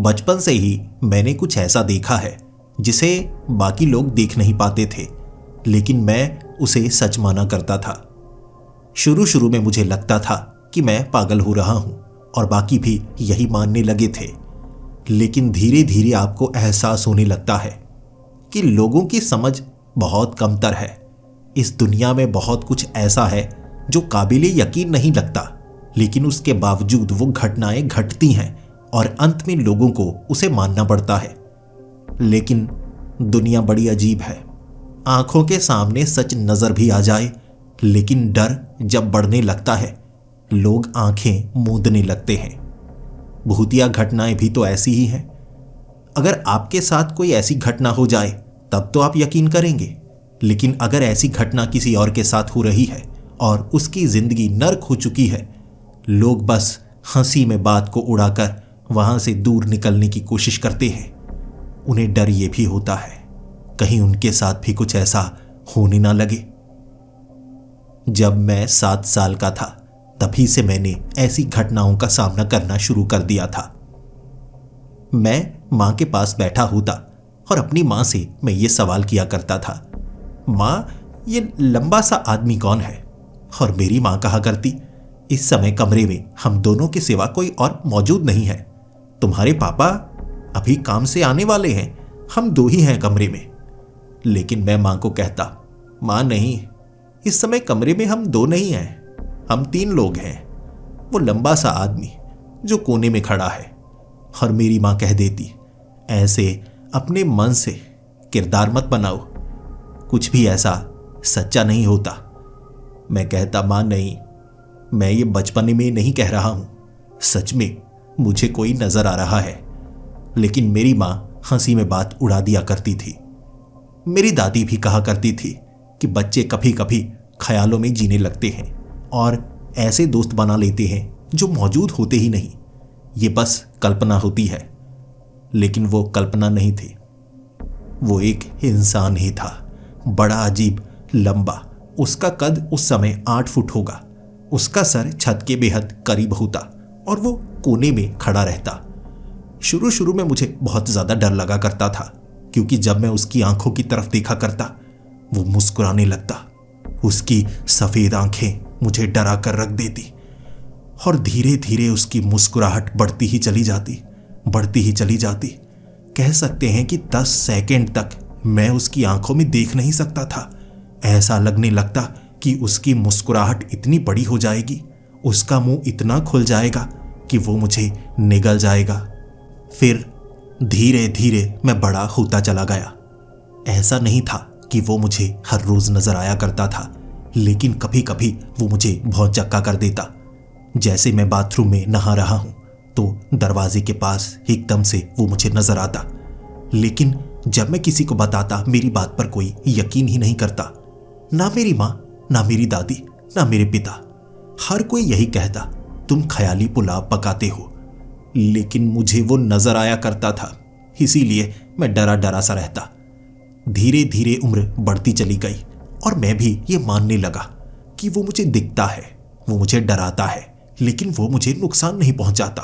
बचपन से ही मैंने कुछ ऐसा देखा है जिसे बाकी लोग देख नहीं पाते थे, लेकिन मैं उसे सच माना करता था। शुरू शुरू में मुझे लगता था कि मैं पागल हो रहा हूं और बाकी भी यही मानने लगे थे, लेकिन धीरे धीरे आपको एहसास होने लगता है कि लोगों की समझ बहुत कमतर है। इस दुनिया में बहुत कुछ ऐसा है जो काबिले यकीन नहीं लगता, लेकिन उसके बावजूद वो घटनाएं घटती हैं और अंत में लोगों को उसे मानना पड़ता है। लेकिन दुनिया बड़ी अजीब है। आंखों के सामने सच नजर भी आ जाए, लेकिन डर जब बढ़ने लगता है लोग आंखें मूंदने लगते हैं। भूतिया घटनाएं भी तो ऐसी ही हैं। अगर आपके साथ कोई ऐसी घटना हो जाए तब तो आप यकीन करेंगे, लेकिन अगर ऐसी घटना किसी और के साथ हो रही है और उसकी जिंदगी नर्क हो चुकी है, लोग बस हंसी में बात को उड़ाकर वहां से दूर निकलने की कोशिश करते हैं। उन्हें डर ये भी होता है कहीं उनके साथ भी कुछ ऐसा होने ना लगे। जब मैं 7 साल का था तभी से मैंने ऐसी घटनाओं का सामना करना शुरू कर दिया था। मैं मां के पास बैठा होता और अपनी मां से मैं ये सवाल किया करता था, मां ये लंबा सा आदमी कौन है? और मेरी मां कहा करती, इस समय कमरे में हम दोनों के सिवा कोई और मौजूद नहीं है। तुम्हारे पापा अभी काम से आने वाले हैं, हम 2 ही हैं कमरे में। लेकिन मैं मां को कहता, मां नहीं, इस समय कमरे में हम 2 नहीं हैं, हम 3 लोग हैं। वो लंबा सा आदमी जो कोने में खड़ा है। और मेरी मां कह देती, ऐसे अपने मन से किरदार मत बनाओ, कुछ भी ऐसा सच्चा नहीं होता। मैं कहता, मां नहीं, मैं ये बचपने में नहीं कह रहा हूं, सच में मुझे कोई नजर आ रहा है। लेकिन मेरी मां हंसी में बात उड़ा दिया करती थी। मेरी दादी भी कहा करती थी कि बच्चे कभी कभी ख्यालों में जीने लगते हैं और ऐसे दोस्त बना लेते हैं जो मौजूद होते ही नहीं, ये बस कल्पना होती है। लेकिन वो कल्पना नहीं थी, वो एक इंसान ही था, बड़ा अजीब, लंबा। उसका कद उस समय 8 फुट होगा। उसका सर छत के बेहद करीब होता और वो कोने में खड़ा रहता। शुरू शुरू में मुझे बहुत ज्यादा डर लगा करता था, क्योंकि जब मैं उसकी आंखों की तरफ देखा करता वो मुस्कुराने लगता। उसकी सफेद आंखें मुझे डरा कर रख देती और धीरे धीरे उसकी मुस्कुराहट बढ़ती ही चली जाती। कह सकते हैं कि 10 सेकंड तक मैं उसकी आंखों में देख नहीं सकता था। ऐसा लगने लगता कि उसकी मुस्कुराहट इतनी बड़ी हो जाएगी, उसका मुंह इतना खुल जाएगा कि वो मुझे निगल जाएगा। फिर धीरे धीरे मैं बड़ा होता चला गया। ऐसा नहीं था कि वो मुझे हर रोज नजर आया करता था, लेकिन कभी कभी वो मुझे बहुत चक्का कर देता। जैसे मैं बाथरूम में नहा रहा हूं तो दरवाजे के पास एकदम से वो मुझे नजर आता। लेकिन जब मैं किसी को बताता, मेरी बात पर कोई यकीन ही नहीं करता। ना मेरी माँ, ना मेरी दादी, ना मेरे पिता। हर कोई यही कहता, तुम ख्याली पुलाव पकाते हो। लेकिन मुझे वो नजर आया करता था, इसीलिए मैं डरा डरा सा रहता। धीरे धीरे उम्र बढ़ती चली गई और मैं भी ये मानने लगा कि वो मुझे दिखता है, वो मुझे डराता है, लेकिन वो मुझे नुकसान नहीं पहुंचाता।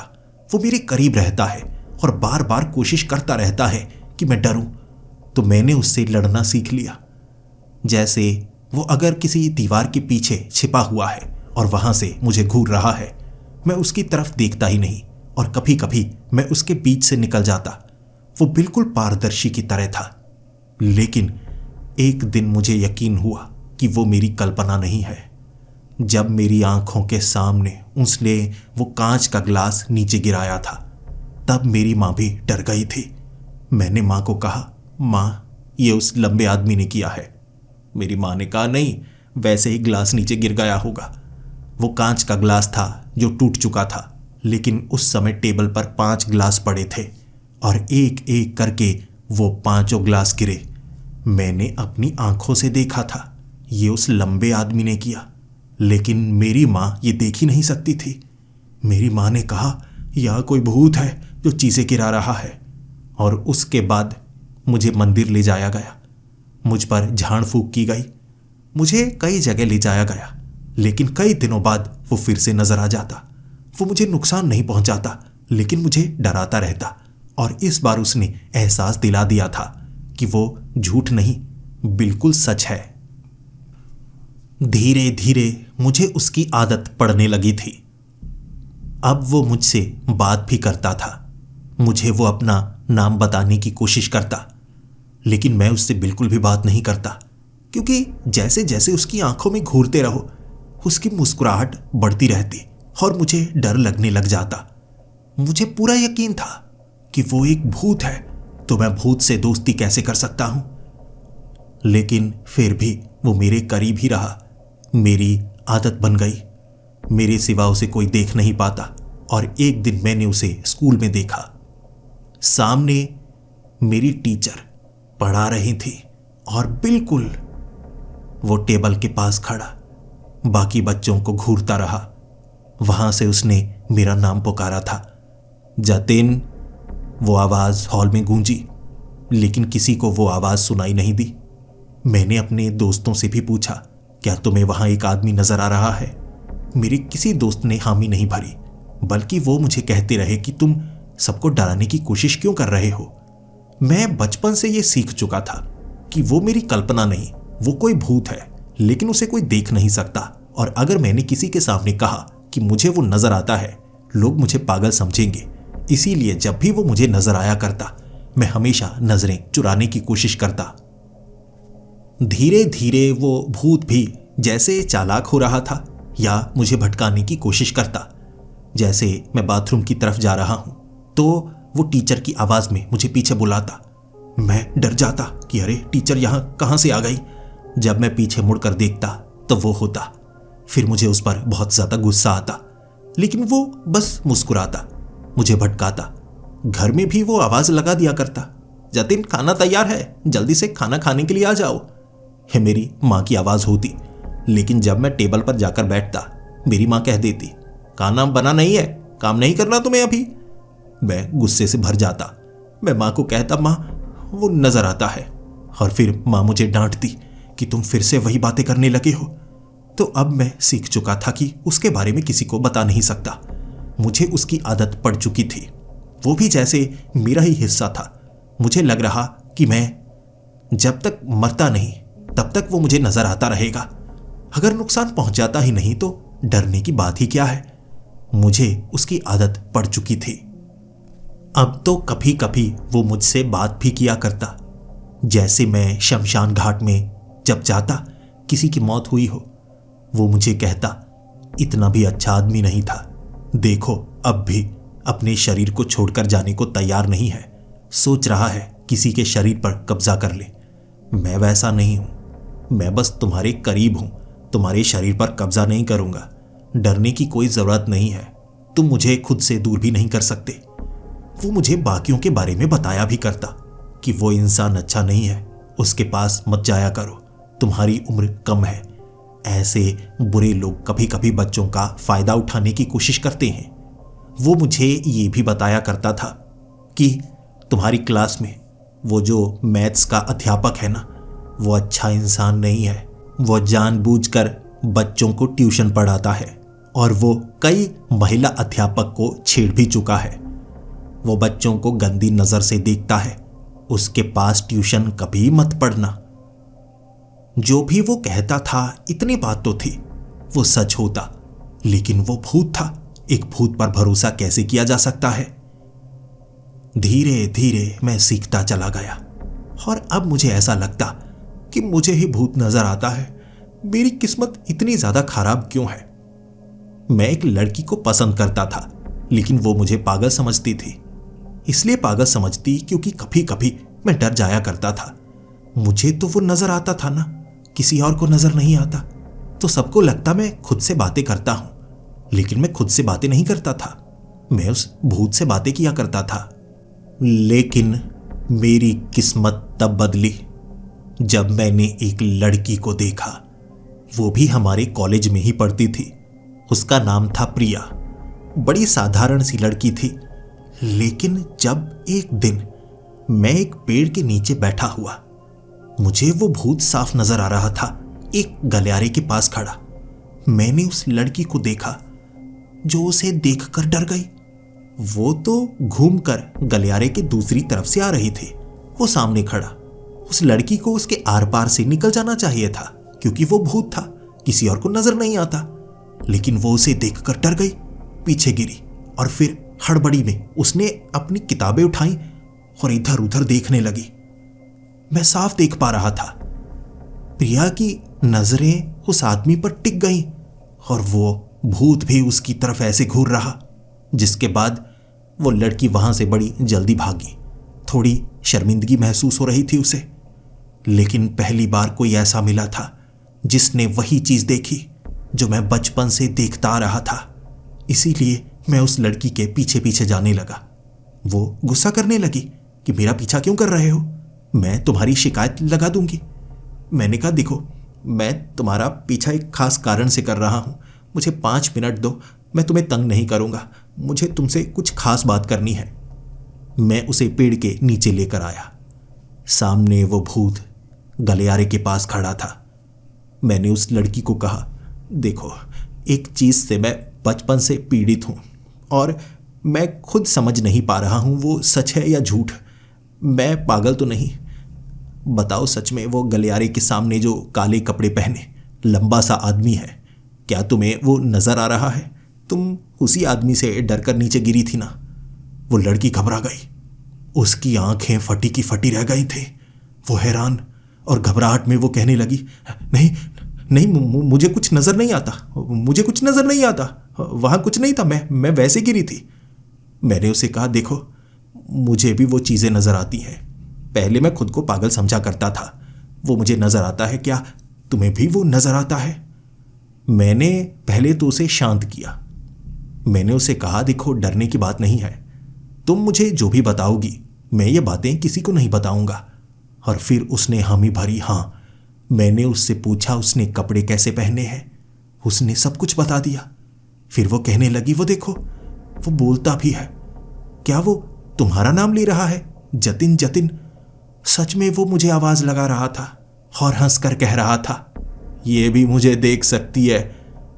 वो मेरे करीब रहता है और बार बार कोशिश करता रहता है कि मैं डरूं। तो मैंने उससे लड़ना सीख लिया। जैसे वो अगर किसी दीवार के पीछे छिपा हुआ है और वहां से मुझे घूर रहा है, मैं उसकी तरफ देखता ही नहीं और कभी कभी मैं उसके बीच से निकल जाता। वो बिल्कुल पारदर्शी की तरह था। लेकिन एक दिन मुझे यकीन हुआ कि वो मेरी कल्पना नहीं है। जब मेरी आंखों के सामने उसने वो कांच का ग्लास नीचे गिराया था, तब मेरी माँ भी डर गई थी। मैंने माँ को कहा, माँ ये उस लंबे आदमी ने किया है। मेरी माँ ने कहा, नहीं, वैसे ही ग्लास नीचे गिर गया होगा। वो कांच का ग्लास था जो टूट चुका था, लेकिन उस समय टेबल पर 5 ग्लास पड़े थे और एक एक करके वो 5 ग्लास गिरे। मैंने अपनी आंखों से देखा था, ये उस लंबे आदमी ने किया। लेकिन मेरी माँ ये देख ही नहीं सकती थी। मेरी माँ ने कहा, यह कोई भूत है जो चीजें गिरा रहा है। और उसके बाद मुझे मंदिर ले जाया गया, मुझ पर झाड़ फूंक की गई, मुझे कई जगह ले जाया गया, लेकिन कई दिनों बाद वो फिर से नजर आ जाता। वो मुझे नुकसान नहीं पहुंचाता, लेकिन मुझे डराता रहता और इस बार उसने एहसास दिला दिया था कि वो झूठ नहीं, बिल्कुल सच है। धीरे धीरे मुझे उसकी आदत पड़ने लगी थी। अब वो मुझसे बात भी करता था। मुझे वो अपना नाम बताने की कोशिश करता, लेकिन मैं उससे बिल्कुल भी बात नहीं करता, क्योंकि जैसे जैसे उसकी आंखों में घूरते रहो उसकी मुस्कुराहट बढ़ती रहती और मुझे डर लगने लग जाता। मुझे पूरा यकीन था कि वो एक भूत है, तो मैं भूत से दोस्ती कैसे कर सकता हूं। लेकिन फिर भी वो मेरे करीब ही रहा। मेरी आदत बन गई। मेरे सिवा उसे कोई देख नहीं पाता और एक दिन मैंने उसे स्कूल में देखा। सामने मेरी टीचर पढ़ा रही थी और बिल्कुल वो टेबल के पास खड़ा बाकी बच्चों को घूरता रहा। वहां से उसने मेरा नाम पुकारा था, जतिन। वो आवाज हॉल में गूंजी, लेकिन किसी को वो आवाज सुनाई नहीं दी। मैंने अपने दोस्तों से भी पूछा, क्या तुम्हें वहां एक आदमी नजर आ रहा है? मेरे किसी दोस्त ने हामी नहीं भरी, बल्कि वो मुझे कहते रहे कि तुम सबको डराने की कोशिश क्यों कर रहे हो। मैं बचपन से ये सीख चुका था कि वो मेरी कल्पना नहीं, वो कोई भूत है, लेकिन उसे कोई देख नहीं सकता। और अगर मैंने किसी के सामने कहा कि मुझे वो नजर आता है, लोग मुझे पागल समझेंगे। इसीलिए जब भी वो मुझे नजर आया करता, मैं हमेशा नजरें चुराने की कोशिश करता। धीरे धीरे वो भूत भी जैसे चालाक हो रहा था या मुझे भटकाने की कोशिश करता। जैसे मैं बाथरूम की तरफ जा रहा हूं तो वो टीचर की आवाज में मुझे पीछे बुलाता। मैं डर जाता कि अरे टीचर यहां कहां से आ गई। जब मैं पीछे मुड़कर देखता तो वो होता। फिर मुझे उस पर बहुत ज्यादा गुस्सा आता, लेकिन वो बस मुस्कुराता, मुझे भटकाता। घर में भी वो आवाज लगा दिया करता, जतिन खाना तैयार है, जल्दी से खाना खाने के लिए आ जाओ। है मेरी माँ की आवाज होती, लेकिन जब मैं टेबल पर जाकर बैठता मेरी माँ कह देती, खाना बना नहीं है, काम नहीं करना तुम्हें अभी। मैं गुस्से से भर जाता। मैं माँ को कहता, माँ वो नजर आता है, और फिर माँ मुझे डांटती कि तुम फिर से वही बातें करने लगे हो। तो अब मैं सीख चुका था कि उसके बारे में किसी को बता नहीं सकता। मुझे उसकी आदत पड़ चुकी थी, वो भी जैसे मेरा ही हिस्सा था। मुझे लग रहा कि मैं जब तक मरता नहीं तब तक वो मुझे नजर आता रहेगा। अगर नुकसान पहुंचाता ही नहीं तो डरने की बात ही क्या है। मुझे उसकी आदत पड़ चुकी थी। अब तो कभी कभी वो मुझसे बात भी किया करता। जैसे मैं शमशान घाट में जब जाता, किसी की मौत हुई हो, वो मुझे कहता, इतना भी अच्छा आदमी नहीं था, देखो अब भी अपने शरीर को छोड़कर जाने को तैयार नहीं है, सोच रहा है किसी के शरीर पर कब्जा कर ले। मैं वैसा नहीं हूं, मैं बस तुम्हारे करीब हूं, तुम्हारे शरीर पर कब्जा नहीं करूंगा। डरने की कोई जरूरत नहीं है, तुम मुझे खुद से दूर भी नहीं कर सकते। वो मुझे बाकियों के बारे में बताया भी करता कि वो इंसान अच्छा नहीं है, उसके पास मत जाया करो, तुम्हारी उम्र कम है। ऐसे बुरे लोग कभी कभी बच्चों का फायदा उठाने की कोशिश करते हैं। वो मुझे ये भी बताया करता था कि तुम्हारी क्लास में वो जो मैथ्स का अध्यापक है ना, वो अच्छा इंसान नहीं है। वो जानबूझकर बच्चों को ट्यूशन पढ़ाता है और वो कई महिला अध्यापक को छेड़ भी चुका है। वो बच्चों को गंदी नजर से देखता है, उसके पास ट्यूशन कभी मत पढ़ना। जो भी वो कहता था, इतनी बात तो थी, वो सच होता, लेकिन वो भूत था। एक भूत पर भरोसा कैसे किया जा सकता है। धीरे धीरे मैं सीखता चला गया और अब मुझे ऐसा लगता कि मुझे ही भूत नजर आता है। मेरी किस्मत इतनी ज्यादा खराब क्यों है। मैं एक लड़की को पसंद करता था, लेकिन वो मुझे पागल समझती थी। इसलिए पागल समझती क्योंकि कभी कभी मैं डर जाया करता था। मुझे तो वो नजर आता था ना, किसी और को नजर नहीं आता। तो सबको लगता मैं खुद से बातें करता हूं, लेकिन मैं खुद से बातें नहीं करता था, मैं उस भूत से बातें किया करता था। लेकिन मेरी किस्मत तब बदली जब मैंने एक लड़की को देखा। वो भी हमारे कॉलेज में ही पढ़ती थी। उसका नाम था प्रिया। बड़ी साधारण सी लड़की थी, लेकिन जब एक दिन मैं एक पेड़ के नीचे बैठा हुआ, मुझे वो भूत साफ नजर आ रहा था, एक गलियारे के पास खड़ा। मैंने उस लड़की को देखा जो उसे देखकर डर गई। वो तो घूमकर गलियारे के दूसरी तरफ से आ रही थी। वो सामने खड़ा। उस लड़की को उसके आर पार से निकल जाना चाहिए था, क्योंकि वो भूत था, किसी और को नजर नहीं आता। लेकिन वो उसे देखकर डर गई, पीछे गिरी और फिर हड़बड़ी में उसने अपनी किताबें उठाई और इधर उधर देखने लगी। मैं साफ देख पा रहा था, प्रिया की नजरें उस आदमी पर टिक गईं और वो भूत भी उसकी तरफ ऐसे घूर रहा। जिसके बाद वो लड़की वहां से बड़ी जल्दी भागी। थोड़ी शर्मिंदगी महसूस हो रही थी उसे, लेकिन पहली बार कोई ऐसा मिला था जिसने वही चीज देखी जो मैं बचपन से देखता आ रहा था। इसीलिए मैं उस लड़की के पीछे पीछे जाने लगा। वो गुस्सा करने लगी कि मेरा पीछा क्यों कर रहे हो, मैं तुम्हारी शिकायत लगा दूंगी। मैंने कहा, देखो, मैं तुम्हारा पीछा एक खास कारण से कर रहा हूं, मुझे 5 मिनट दो, मैं तुम्हें तंग नहीं करूंगा, मुझे तुमसे कुछ खास बात करनी है। मैं उसे पेड़ के नीचे लेकर आया। सामने वो भूत गलियारे के पास खड़ा था। मैंने उस लड़की को कहा, देखो, एक चीज से मैं बचपन से पीड़ित हूं और मैं खुद समझ नहीं पा रहा हूं वो सच है या झूठ। मैं पागल तो नहीं, बताओ, सच में वो गलियारे के सामने जो काले कपड़े पहने लंबा सा आदमी है, क्या तुम्हें वो नजर आ रहा है? तुम उसी आदमी से डरकर नीचे गिरी थी ना? वो लड़की घबरा गई, उसकी आंखें फटी की फटी रह गई थी। वो हैरान और घबराहट में वो कहने लगी, नहीं नहीं, मुझे कुछ नजर नहीं आता, मुझे कुछ नजर नहीं आता, वहां कुछ नहीं था, मैं वैसे गिरी थी। मैंने उसे कहा, देखो, मुझे भी वो चीजें नजर आती हैं। पहले मैं खुद को पागल समझा करता था, वो मुझे नजर आता है, क्या तुम्हें भी वो नजर आता है? मैंने पहले तो उसे शांत किया। मैंने उसे कहा, देखो, डरने की बात नहीं है, तुम मुझे जो भी बताओगी मैं ये बातें किसी को नहीं बताऊंगा। और फिर उसने हामी भरी। हाँ, मैंने उससे पूछा उसने कपड़े कैसे पहने हैं, उसने सब कुछ बता दिया। फिर वो कहने लगी, वो देखो, वो बोलता भी है, क्या वो तुम्हारा नाम ले रहा है, जतिन जतिन। सच में वो मुझे आवाज लगा रहा था और हंसकर कह रहा था, ये भी मुझे देख सकती है,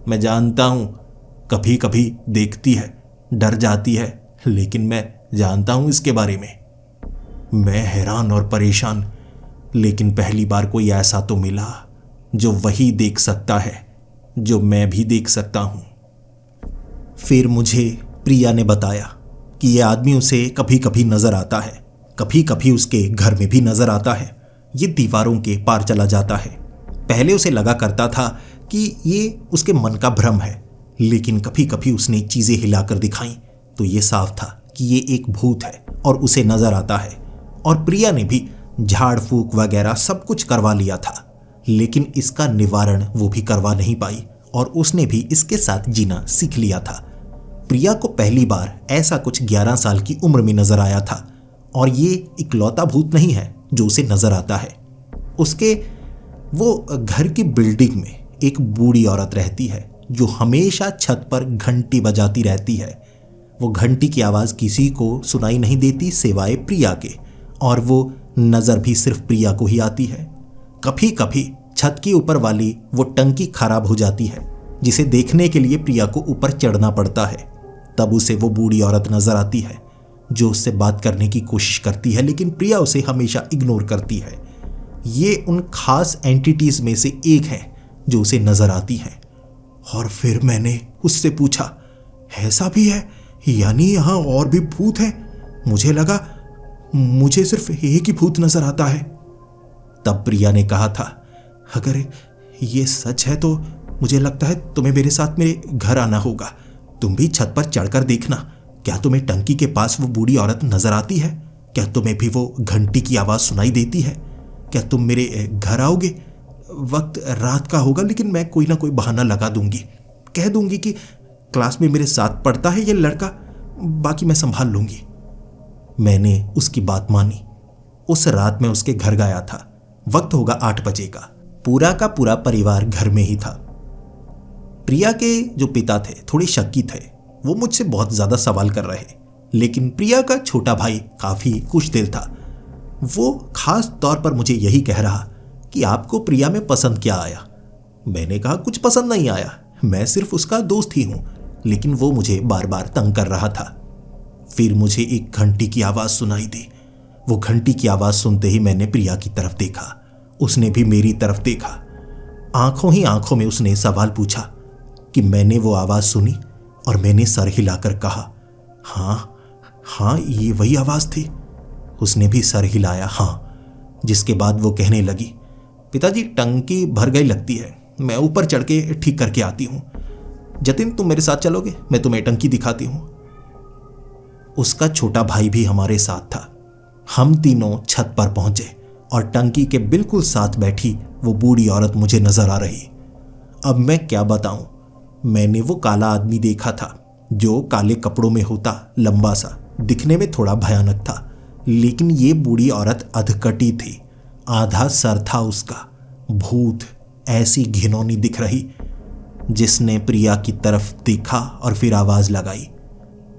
मैं जानता हूं, कभी कभी देखती है, डर जाती है, लेकिन मैं जानता हूं इसके बारे में। मैं हैरान और परेशान, लेकिन पहली बार कोई ऐसा तो मिला जो वही देख सकता है जो मैं भी देख सकता हूं। फिर मुझे प्रिया ने बताया कि यह आदमी उसे कभी कभी नजर आता है, कभी कभी उसके घर में भी नजर आता है, ये दीवारों के पार चला जाता है। पहले उसे लगा करता था कि ये उसके मन का भ्रम है, लेकिन कभी कभी उसने चीजें हिलाकर दिखाई तो ये साफ था कि ये एक भूत है और उसे नजर आता है। और प्रिया ने भी झाड़ फूक वगैरह सब कुछ करवा लिया था, लेकिन इसका निवारण वो भी करवा नहीं पाई और उसने भी इसके साथ जीना सीख लिया था। प्रिया को पहली बार ऐसा कुछ 11 साल की उम्र में नजर आया था और ये इकलौता भूत नहीं है जो उसे नजर आता है। उसके वो घर की बिल्डिंग में एक बूढ़ी औरत रहती है जो हमेशा छत पर घंटी बजाती रहती है। वो घंटी की आवाज किसी को सुनाई नहीं देती सिवाय प्रिया के, और वो नजर भी सिर्फ प्रिया को ही आती है। कभी कभी छत के ऊपर वाली वो टंकी खराब हो जाती है, जिसे देखने के लिए प्रिया को ऊपर चढ़ना पड़ता है। तब उसे वो बूढ़ी औरत नजर आती है जो उससे बात करने की कोशिश करती है, लेकिन प्रिया उसे हमेशा इग्नोर करती है। ये उन खास एंटिटीज में से एक है जो उसे नजर आती है। और फिर मैंने उससे पूछा, ऐसा भी है, यानी यहां और भी भूत हैं? मुझे लगा मुझे सिर्फ एक ही भूत नजर आता है। तब प्रिया ने कहा था, अगर ये सच है तो मुझे लगता है तुम्हें मेरे साथ मेरे घर आना होगा। तुम भी छत पर चढ़कर देखना, क्या तुम्हें टंकी के पास वो बूढ़ी औरत नजर आती है? क्या तुम्हें भी वो घंटी की आवाज सुनाई देती है? क्या तुम मेरे घर आओगे? वक्त रात का होगा, लेकिन मैं कोई ना कोई बहाना लगा दूंगी, कह दूंगी कि क्लास में मेरे साथ पढ़ता है ये लड़का, बाकी मैं संभाल लूंगी। मैंने उसकी बात मानी। उस रात मैं उसके घर गया था। वक्त होगा 8 बजे का। पूरा का पूरा परिवार घर में ही था। प्रिया के जो पिता थे थोड़े शक्की थे, वो मुझसे बहुत ज्यादा सवाल कर रहे, लेकिन प्रिया का छोटा भाई काफी खुशदिल था। वो खास तौर पर मुझे यही कह रहा कि आपको प्रिया में पसंद क्या आया? मैंने कहा, कुछ पसंद नहीं आया, मैं सिर्फ उसका दोस्त ही हूं, लेकिन वो मुझे बार बार तंग कर रहा था। फिर मुझे एक घंटी की आवाज़ सुनाई दी। वो घंटी की आवाज़ सुनते ही मैंने प्रिया की तरफ देखा। उसने भी मेरी तरफ देखा। आंखों ही आंखों में उसने सवाल पूछा कि मैंने वो आवाज़ सुनी, और मैंने सर हिलाकर कहा, हाँ हाँ, ये वही आवाज़ थी। उसने भी सर हिलाया, हाँ। जिसके बाद वो कहने लगी, पिताजी टंकी भर गई लगती है, मैं ऊपर चढ़ के ठीक करके आती हूँ। जतिन, तुम मेरे साथ चलोगे? मैं तुम्हें टंकी दिखाती हूँ। उसका छोटा भाई भी हमारे साथ था। हम तीनों छत पर पहुंचे और टंकी के बिल्कुल साथ बैठी वो बूढ़ी औरत मुझे नजर आ रही। अब मैं क्या बताऊं, मैंने वो काला आदमी देखा था जो काले कपड़ों में होता, लंबा सा, दिखने में थोड़ा भयानक था, लेकिन ये बूढ़ी औरत अधकटी थी। आधा सर था उसका। भूत ऐसी घिनौनी दिख रही। जिसने प्रिया की तरफ देखा और फिर आवाज लगाई,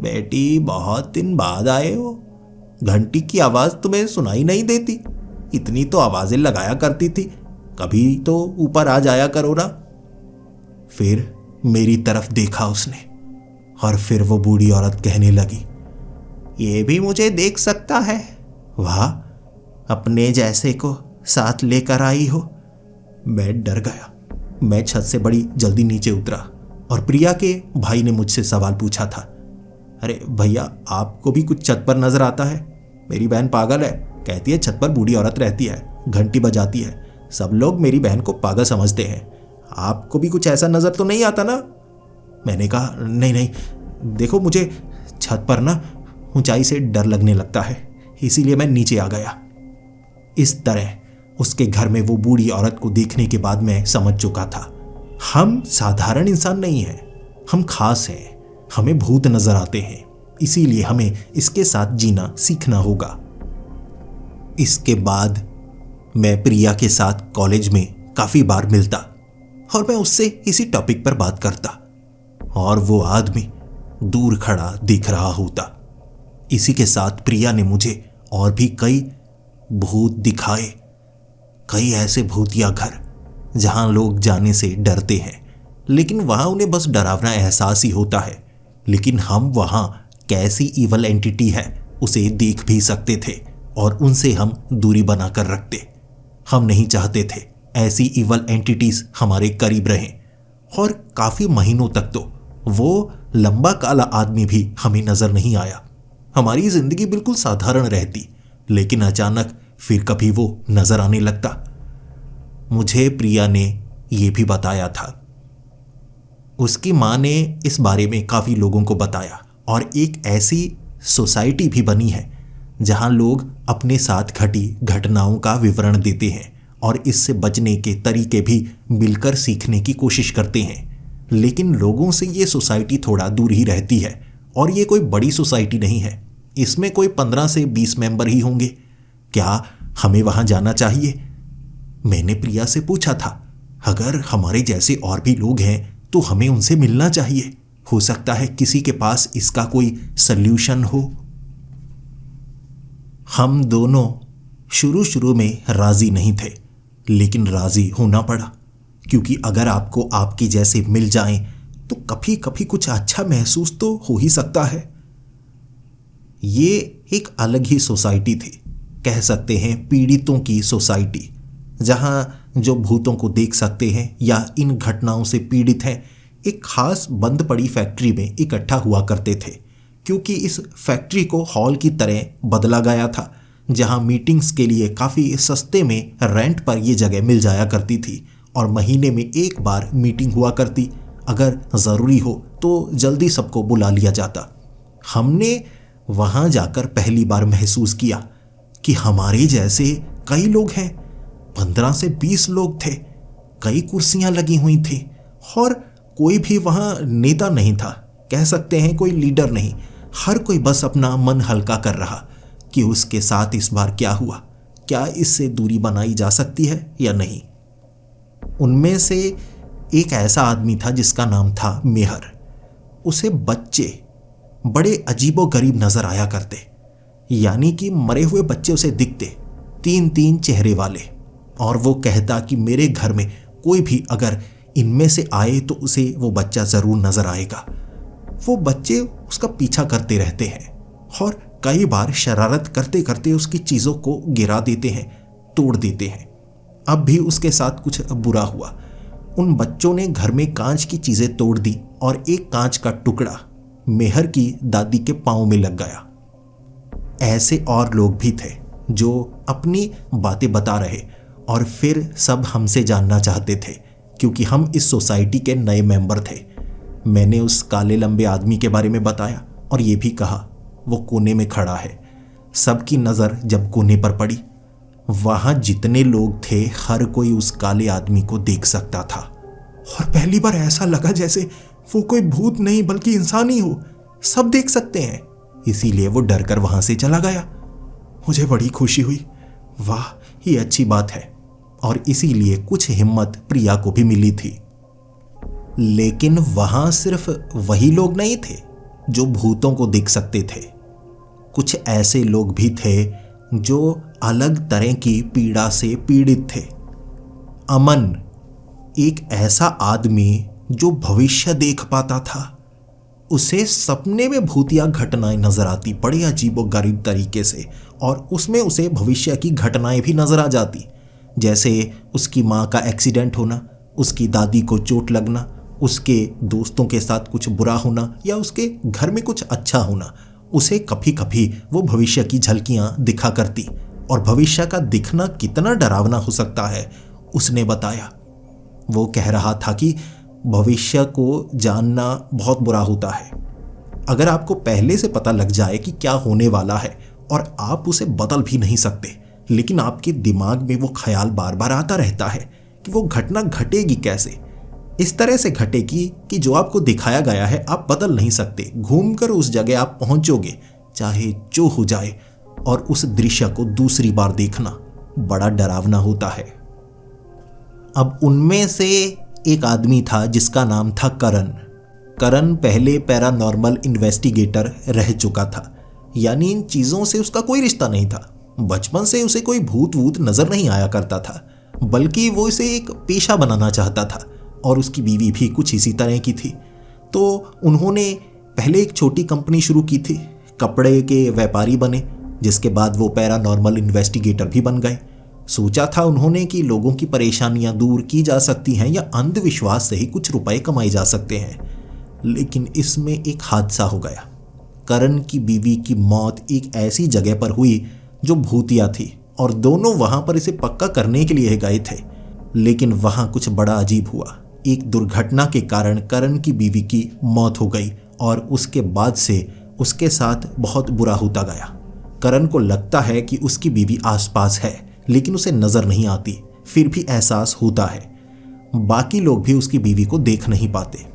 बेटी बहुत दिन बाद आए हो, घंटी की आवाज तुम्हें सुनाई नहीं देती? इतनी तो आवाजें लगाया करती थी, कभी तो ऊपर आ जाया करो ना। फिर मेरी तरफ देखा उसने और फिर वो बूढ़ी औरत कहने लगी, ये भी मुझे देख सकता है? वाह, अपने जैसे को साथ लेकर आई हो। मैं डर गया। मैं छत से बड़ी जल्दी नीचे उतरा और प्रिया के भाई ने मुझसे सवाल पूछा था, अरे भैया, आपको भी कुछ छत पर नजर आता है? मेरी बहन पागल है, कहती है छत पर बूढ़ी औरत रहती है, घंटी बजाती है। सब लोग मेरी बहन को पागल समझते हैं। आपको भी कुछ ऐसा नजर तो नहीं आता ना? मैंने कहा, नहीं नहीं, देखो मुझे छत पर ना ऊंचाई से डर लगने लगता है, इसीलिए मैं नीचे आ गया। इस तरह उसके घर में वो बूढ़ी औरत को देखने के बाद मैं समझ चुका था, हम साधारण इंसान नहीं हैं, हम खास हैं। हमें भूत नजर आते हैं, इसीलिए हमें इसके साथ जीना सीखना होगा। इसके बाद मैं प्रिया के साथ कॉलेज में काफी बार मिलता और मैं उससे इसी टॉपिक पर बात करता, और वो आदमी दूर खड़ा दिख रहा होता। इसी के साथ प्रिया ने मुझे और भी कई भूत दिखाए, कई ऐसे भूतिया घर जहां लोग जाने से डरते हैं, लेकिन वहां उन्हें बस डरावना एहसास ही होता है। लेकिन हम वहां कैसी इवल एंटिटी है उसे देख भी सकते थे और उनसे हम दूरी बनाकर रखते। हम नहीं चाहते थे ऐसी इवल एंटिटीज हमारे करीब रहें, और काफी महीनों तक तो वो लंबा काला आदमी भी हमें नजर नहीं आया। हमारी जिंदगी बिल्कुल साधारण रहती, लेकिन अचानक फिर कभी वो नजर आने लगता। मुझे प्रिया ने यह भी बताया था। उसकी मां ने इस बारे में काफी लोगों को बताया, और एक ऐसी सोसाइटी भी बनी है जहां लोग अपने साथ घटी घटनाओं का विवरण देते हैं और इससे बचने के तरीके भी मिलकर सीखने की कोशिश करते हैं। लेकिन लोगों से ये सोसाइटी थोड़ा दूर ही रहती है, और ये कोई बड़ी सोसाइटी नहीं है। इसमें कोई 15 से 20 मेंबर ही होंगे। क्या हमें वहां जाना चाहिए? मैंने प्रिया से पूछा था। अगर हमारे जैसे और भी लोग हैं तो हमें उनसे मिलना चाहिए, हो सकता है किसी के पास इसका कोई सल्यूशन हो। हम दोनों शुरू शुरू में राजी नहीं थे, लेकिन राजी होना पड़ा, क्योंकि अगर आपको आपके जैसे मिल जाएं तो कभी कभी कुछ अच्छा महसूस तो हो ही सकता है। ये एक अलग ही सोसाइटी थी, कह सकते हैं पीड़ितों की सोसाइटी, जहां जो भूतों को देख सकते हैं या इन घटनाओं से पीड़ित हैं एक खास बंद पड़ी फैक्ट्री में इकट्ठा हुआ करते थे, क्योंकि इस फैक्ट्री को हॉल की तरह बदला गया था, जहां मीटिंग्स के लिए काफ़ी सस्ते में रेंट पर ये जगह मिल जाया करती थी, और महीने में एक बार मीटिंग हुआ करती। अगर ज़रूरी हो तो जल्दी सबको बुला लिया जाता। हमने वहां जाकर पहली बार महसूस किया कि हमारे जैसे कई लोग हैं। 15 से 20 लोग थे, कई कुर्सियां लगी हुई थी, और कोई भी वहां नेता नहीं था, कह सकते हैं कोई लीडर नहीं। हर कोई बस अपना मन हल्का कर रहा कि उसके साथ इस बार क्या हुआ, क्या इससे दूरी बनाई जा सकती है या नहीं। उनमें से एक ऐसा आदमी था जिसका नाम था मेहर। उसे बच्चे बड़े अजीबोगरीब नजर आया करते, यानी कि मरे हुए बच्चे उसे दिखते, 3-3 चेहरे वाले, और वो कहता कि मेरे घर में कोई भी अगर इनमें से आए तो उसे वो बच्चा जरूर नजर आएगा। वो बच्चे उसका पीछा करते रहते हैं, और कई बार शरारत करते करते उसकी चीज़ों को गिरा देते हैं, तोड़ देते हैं। अब भी उसके साथ कुछ बुरा हुआ। उन बच्चों ने घर में कांच की चीज़ें तोड़ दी और एक कांच का टुकड़ा मेहर की दादी के पाँव में लग गया। ऐसे और लोग भी थे जो अपनी बातें बता रहे और फिर सब हमसे जानना चाहते थे क्योंकि हम इस सोसाइटी के नए मेंबर थे। मैंने उस काले लंबे आदमी के बारे में बताया और ये भी कहा वो कोने में खड़ा है। सबकी नज़र जब कोने पर पड़ी, वहाँ जितने लोग थे हर कोई उस काले आदमी को देख सकता था और पहली बार ऐसा लगा जैसे वो कोई भूत नहीं बल्कि इंसान ही हो। सब देख सकते हैं, इसीलिए वो डर कर वहाँ से चला गया। मुझे बड़ी खुशी हुई। वाह, ये अच्छी बात है। और इसीलिए कुछ हिम्मत प्रिया को भी मिली थी। लेकिन वहाँ सिर्फ वही लोग नहीं थे जो भूतों को देख सकते थे। कुछ ऐसे लोग भी थे जो अलग तरह की पीड़ा से पीड़ित थे। अमन, एक ऐसा आदमी जो भविष्य देख पाता था। उसे सपने में भूतिया घटनाएं नजर आती बड़े अजीबोगरीब तरीके से, और उसमें उसे भविष्य की घटनाएं भी नजर आ जाती, जैसे उसकी माँ का एक्सीडेंट होना, उसकी दादी को चोट लगना, उसके दोस्तों के साथ कुछ बुरा होना या उसके घर में कुछ अच्छा होना। उसे कभी कभी वो भविष्य की झलकियां दिखा करती, और भविष्य का दिखना कितना डरावना हो सकता है उसने बताया। वो कह रहा था कि भविष्य को जानना बहुत बुरा होता है। अगर आपको पहले से पता लग जाए कि क्या होने वाला है और आप उसे बदल भी नहीं सकते, लेकिन आपके दिमाग में वो ख्याल बार बार आता रहता है कि वो घटना घटेगी कैसे। इस तरह से घटेगी कि जो आपको दिखाया गया है आप बदल नहीं सकते। घूमकर उस जगह आप पहुंचोगे चाहे जो हो जाए, और उस दृश्य को दूसरी बार देखना बड़ा डरावना होता है। अब उनमें से एक आदमी था जिसका नाम था करण। करण पहले पैरानॉर्मल इन्वेस्टिगेटर रह चुका था, यानी इन चीज़ों से उसका कोई रिश्ता नहीं था। बचपन से उसे कोई भूत वूत नज़र नहीं आया करता था, बल्कि वो इसे एक पेशा बनाना चाहता था, और उसकी बीवी भी कुछ इसी तरह की थी। तो उन्होंने पहले एक छोटी कंपनी शुरू की थी, कपड़े के व्यापारी बने, जिसके बाद वो पैरानॉर्मल इन्वेस्टिगेटर भी बन गए। सोचा था उन्होंने कि लोगों की परेशानियां दूर की जा सकती हैं या अंधविश्वास से ही कुछ रुपए कमाए जा सकते हैं, लेकिन इसमें एक हादसा हो गया। करण की बीवी की मौत एक ऐसी जगह पर हुई जो भूतिया थी, और दोनों वहां पर इसे पक्का करने के लिए गए थे। लेकिन वहां कुछ बड़ा अजीब हुआ। एक दुर्घटना के कारण करण की बीवी की मौत हो गई, और उसके बाद से उसके साथ बहुत बुरा होता गया। करण को लगता है कि उसकी बीवी आसपास है, लेकिन उसे नजर नहीं आती, फिर भी एहसास होता है। बाकी लोग भी उसकी बीवी को देख नहीं पाते।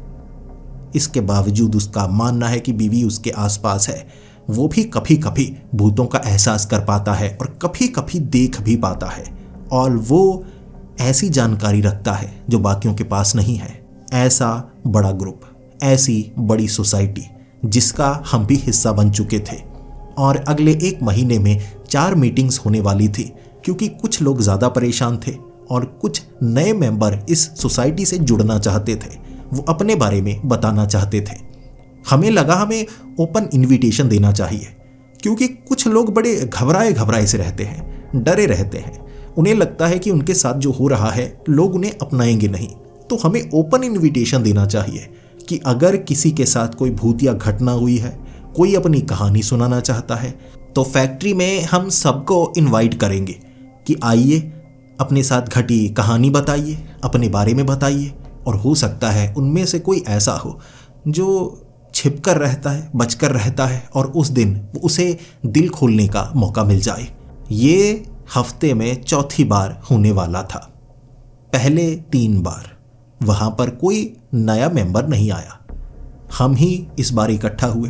इसके बावजूद उसका मानना है कि बीवी उसके आसपास है। वो भी कभी कभी भूतों का एहसास कर पाता है और कभी कभी देख भी पाता है, और वो ऐसी जानकारी रखता है जो बाकियों के पास नहीं है। ऐसा बड़ा ग्रुप, ऐसी बड़ी सोसाइटी जिसका हम भी हिस्सा बन चुके थे। और अगले 1 महीने में 4 मीटिंग्स होने वाली थी, क्योंकि कुछ लोग ज़्यादा परेशान थे और कुछ नए मेंबर इस सोसाइटी से जुड़ना चाहते थे। वो अपने बारे में बताना चाहते थे। हमें लगा हमें ओपन इनविटेशन देना चाहिए, क्योंकि कुछ लोग बड़े घबराए से रहते हैं, डरे रहते हैं। उन्हें लगता है कि उनके साथ जो हो रहा है लोग उन्हें अपनाएंगे नहीं। तो हमें ओपन इनविटेशन देना चाहिए कि अगर किसी के साथ कोई भूतिया घटना हुई है, कोई अपनी कहानी सुनाना चाहता है, तो फैक्ट्री में हम सबको इनवाइट करेंगे कि आइए, अपने साथ घटी कहानी बताइए, अपने बारे में बताइए। और हो सकता है उनमें से कोई ऐसा हो जो छिपकर रहता है, बचकर रहता है, और उस दिन उसे दिल खोलने का मौका मिल जाए। ये हफ्ते में 4थी बार होने वाला था। पहले 3 बार वहाँ पर कोई नया मेंबर नहीं आया। हम ही इस बार इकट्ठा हुए।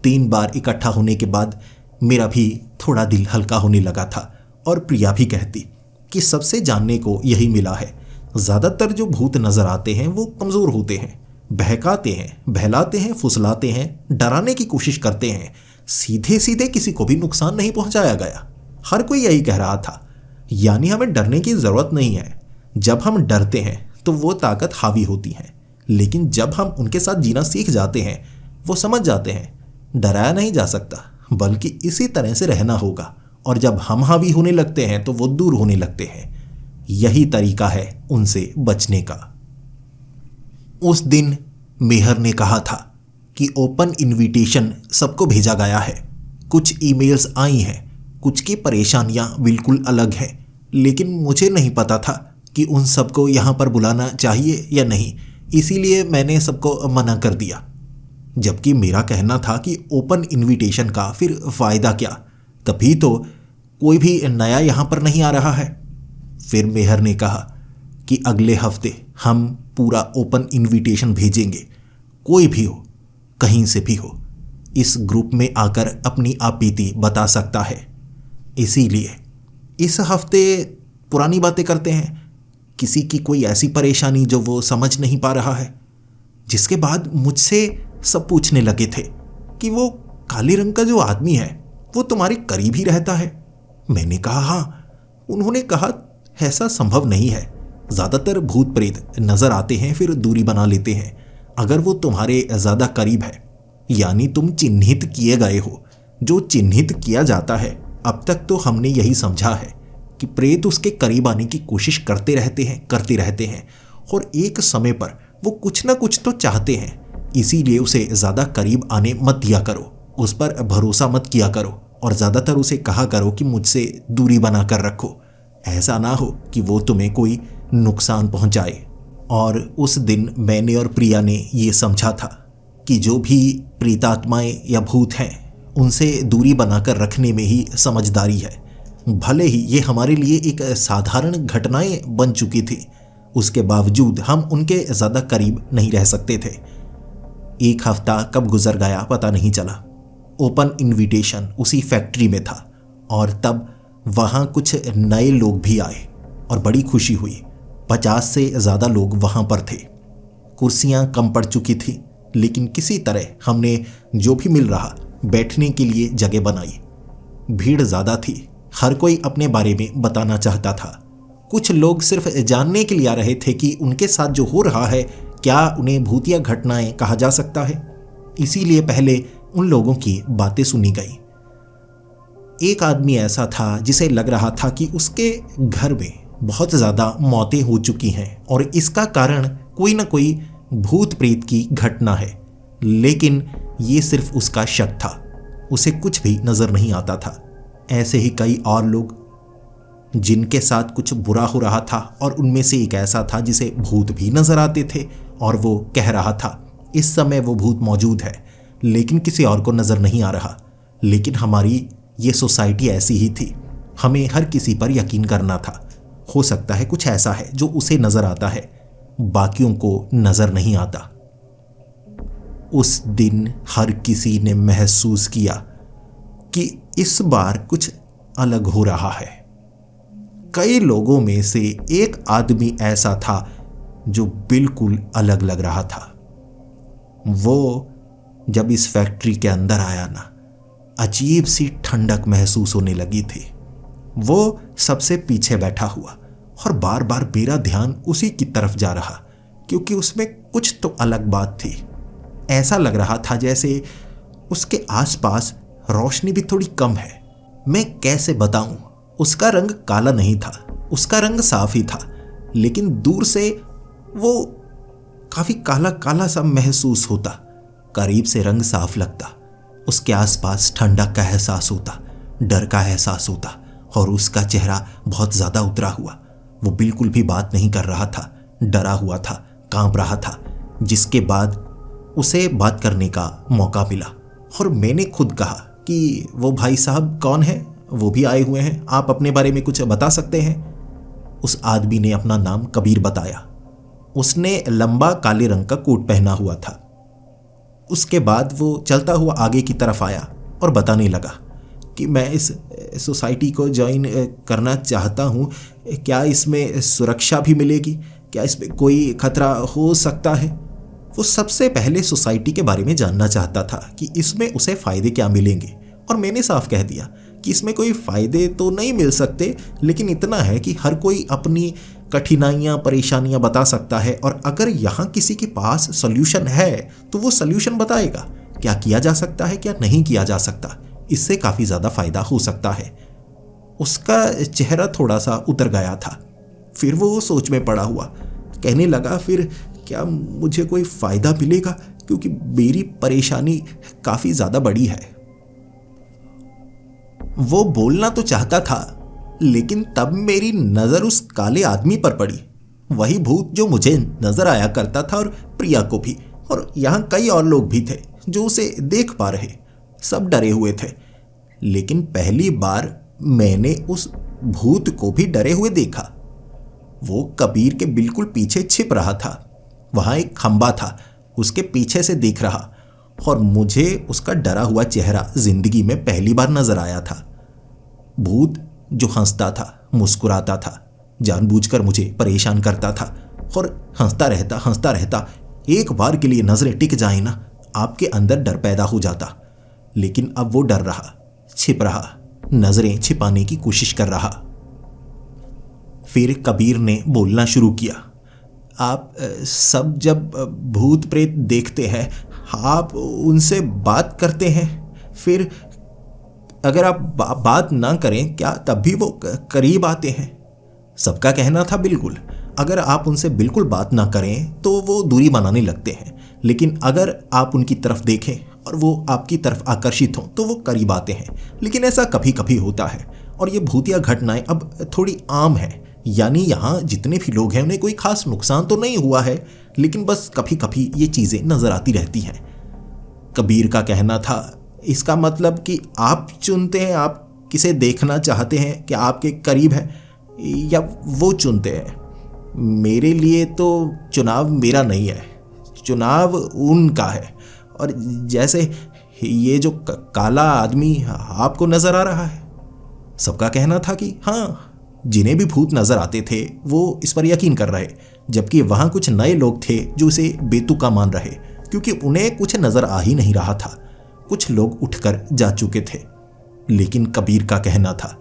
3 बार इकट्ठा होने के बाद मेरा भी थोड़ा दिल हल्का होने लगा था, और प्रिया भी कहती कि सबसे जानने को यही मिला है, ज़्यादातर जो भूत नज़र आते हैं वो कमज़ोर होते हैं, बहकाते हैं, बहलाते हैं, फुसलाते हैं, डराने की कोशिश करते हैं। सीधे सीधे किसी को भी नुकसान नहीं पहुंचाया गया। हर कोई यही कह रहा था, यानी हमें डरने की ज़रूरत नहीं है। जब हम डरते हैं तो वो ताकत हावी होती है, लेकिन जब हम उनके साथ जीना सीख जाते हैं वो समझ जाते हैं डराया नहीं जा सकता, बल्कि इसी तरह से रहना होगा, और जब हम हावी होने लगते हैं तो वो दूर होने लगते हैं। यही तरीका है उनसे बचने का। उस दिन मेहर ने कहा था कि ओपन इनविटेशन सबको भेजा गया है। कुछ ईमेल्स आई हैं, कुछ की परेशानियां बिल्कुल अलग हैं, लेकिन मुझे नहीं पता था कि उन सबको यहाँ पर बुलाना चाहिए या नहीं, इसीलिए मैंने सबको मना कर दिया। जबकि मेरा कहना था कि ओपन इनविटेशन का फिर फ़ायदा क्या, कभी तो कोई भी नया यहाँ पर नहीं आ रहा है। फिर मेहर ने कहा कि अगले हफ्ते हम पूरा ओपन इनविटेशन भेजेंगे, कोई भी हो, कहीं से भी हो, इस ग्रुप में आकर अपनी आपबीती बता सकता है। इसीलिए इस हफ्ते पुरानी बातें करते हैं, किसी की कोई ऐसी परेशानी जो वो समझ नहीं पा रहा है। जिसके बाद मुझसे सब पूछने लगे थे कि वो काले रंग का जो आदमी है वो तुम्हारे करीब ही रहता है। मैंने कहा हाँ। उन्होंने कहा ऐसा संभव नहीं है, ज़्यादातर भूत प्रेत नज़र आते हैं फिर दूरी बना लेते हैं। अगर वो तुम्हारे ज़्यादा करीब है यानी तुम चिन्हित किए गए हो। जो चिन्हित किया जाता है, अब तक तो हमने यही समझा है कि प्रेत उसके करीब आने की कोशिश करते रहते हैं और एक समय पर वो कुछ ना कुछ तो चाहते हैं। इसीलिए उसे ज़्यादा करीब आने मत दिया करो, उस पर भरोसा मत किया करो, और ज़्यादातर उसे कहा करो कि मुझसे दूरी बना कर रखो, ऐसा ना हो कि वो तुम्हें कोई नुकसान पहुंचाए। और उस दिन मैंने और प्रिया ने ये समझा था कि जो भी प्रेतात्माएं या भूत हैं उनसे दूरी बनाकर रखने में ही समझदारी है। भले ही ये हमारे लिए एक साधारण घटनाएं बन चुकी थी, उसके बावजूद हम उनके ज़्यादा करीब नहीं रह सकते थे। एक हफ्ता कब गुजर गया पता नहीं चला। ओपन इनविटेशन उसी फैक्ट्री में था और तब वहाँ कुछ नए लोग भी आए और बड़ी खुशी हुई। 50 से ज़्यादा लोग वहाँ पर थे। कुर्सियाँ कम पड़ चुकी थी, लेकिन किसी तरह हमने जो भी मिल रहा बैठने के लिए जगह बनाई। भीड़ ज़्यादा थी, हर कोई अपने बारे में बताना चाहता था। कुछ लोग सिर्फ जानने के लिए आ रहे थे कि उनके साथ जो हो रहा है क्या उन्हें भूतिया घटनाएं कहा जा सकता है। इसीलिए पहले उन लोगों की बातें सुनी गई। एक आदमी ऐसा था जिसे लग रहा था कि उसके घर में बहुत ज़्यादा मौतें हो चुकी हैं और इसका कारण कोई ना कोई भूत प्रेत की घटना है, लेकिन ये सिर्फ उसका शक था, उसे कुछ भी नज़र नहीं आता था। ऐसे ही कई और लोग जिनके साथ कुछ बुरा हो रहा था, और उनमें से एक ऐसा था जिसे भूत भी नज़र आते थे और वो कह रहा था इस समय वो भूत मौजूद है, लेकिन किसी और को नज़र नहीं आ रहा। लेकिन हमारी ये सोसाइटी ऐसी ही थी, हमें हर किसी पर यकीन करना था। हो सकता है कुछ ऐसा है जो उसे नज़र आता है, बाकियों को नज़र नहीं आता। उस दिन हर किसी ने महसूस किया कि इस बार कुछ अलग हो रहा है। कई लोगों में से एक आदमी ऐसा था जो बिल्कुल अलग लग रहा था। वो जब इस फैक्ट्री के अंदर आया ना, अजीब सी ठंडक महसूस होने लगी थी। वो सबसे पीछे बैठा हुआ और बार बार मेरा ध्यान उसी की तरफ जा रहा, क्योंकि उसमें कुछ तो अलग बात थी। ऐसा लग रहा था जैसे उसके आसपास रोशनी भी थोड़ी कम है। मैं कैसे बताऊं, उसका रंग काला नहीं था, उसका रंग साफ ही था, लेकिन दूर से वो काफ़ी काला काला सा महसूस होता। करीब से रंग साफ लगता, उसके आसपास ठंडक का एहसास होता, डर का एहसास होता, और उसका चेहरा बहुत ज़्यादा उतरा हुआ। वो बिल्कुल भी बात नहीं कर रहा था, डरा हुआ था, कांप रहा था। जिसके बाद उसे बात करने का मौका मिला और मैंने खुद कहा कि वो भाई साहब कौन है, वो भी आए हुए हैं, आप अपने बारे में कुछ बता सकते हैं। उस आदमी ने अपना नाम कबीर बताया। उसने लंबा काले रंग का कोट पहना हुआ था। उसके बाद वो चलता हुआ आगे की तरफ आया और बताने लगा कि मैं इस सोसाइटी को ज्वाइन करना चाहता हूँ, क्या इसमें सुरक्षा भी मिलेगी, क्या इसमें कोई खतरा हो सकता है। वो सबसे पहले सोसाइटी के बारे में जानना चाहता था कि इसमें उसे फ़ायदे क्या मिलेंगे, और मैंने साफ कह दिया कि इसमें कोई फ़ायदे तो नहीं मिल सकते, लेकिन इतना है कि हर कोई अपनी कठिनाइयाँ परेशानियाँ बता सकता है, और अगर यहाँ किसी के पास सॉल्यूशन है तो वो सॉल्यूशन बताएगा, क्या किया जा सकता है क्या नहीं किया जा सकता। इससे काफ़ी ज़्यादा फायदा हो सकता है। उसका चेहरा थोड़ा सा उतर गया था। फिर वो सोच में पड़ा हुआ कहने लगा, फिर क्या मुझे कोई फ़ायदा मिलेगा, क्योंकि मेरी परेशानी काफ़ी ज़्यादा बड़ी है। वो बोलना तो चाहता था, लेकिन तब मेरी नज़र उस काले आदमी पर पड़ी, वही भूत जो मुझे नज़र आया करता था और प्रिया को भी, और यहाँ कई और लोग भी थे जो उसे देख पा रहे। सब डरे हुए थे, लेकिन पहली बार मैंने उस भूत को भी डरे हुए देखा। वो कबीर के बिल्कुल पीछे छिप रहा था। वहाँ एक खंबा था, उसके पीछे से देख रहा, और मुझे उसका डरा हुआ चेहरा जिंदगी में पहली बार नजर आया था। भूत जो हंसता था, मुस्कुराता था, जानबूझकर मुझे परेशान करता था, और हंसता रहता एक बार के लिए नजरें टिक जाए ना, आपके अंदर डर पैदा हो जाता। लेकिन अब वो डर रहा, छिप रहा, नजरें छिपाने की कोशिश कर रहा। फिर कबीर ने बोलना शुरू किया, आप सब जब भूत प्रेत देखते हैं, आप उनसे बात करते हैं, फिर अगर आप बात ना करें, क्या तब भी वो करीब आते हैं? सबका कहना था बिल्कुल, अगर आप उनसे बिल्कुल बात ना करें तो वो दूरी बनाने लगते हैं, लेकिन अगर आप उनकी तरफ देखें और वो आपकी तरफ आकर्षित हों तो वो करीब आते हैं। लेकिन ऐसा कभी कभी होता है, और ये भूतिया घटनाएं अब थोड़ी आम हैं। यानी यहाँ जितने भी लोग हैं उन्हें कोई खास नुकसान तो नहीं हुआ है, लेकिन बस कभी कभी ये चीज़ें नज़र आती रहती हैं। कबीर का कहना था, इसका मतलब कि आप चुनते हैं आप किसे देखना चाहते हैं, कि आपके करीब है, या वो चुनते हैं? मेरे लिए तो चुनाव मेरा नहीं है, चुनाव उनका है। और जैसे ये जो काला आदमी आपको नज़र आ रहा है, सबका कहना था कि हाँ, जिन्हें भी भूत नज़र आते थे वो इस पर यकीन कर रहे, जबकि वहाँ कुछ नए लोग थे जो इसे बेतुका मान रहे, क्योंकि उन्हें कुछ नज़र आ ही नहीं रहा था। कुछ लोग उठकर जा चुके थे। लेकिन कबीर का कहना था,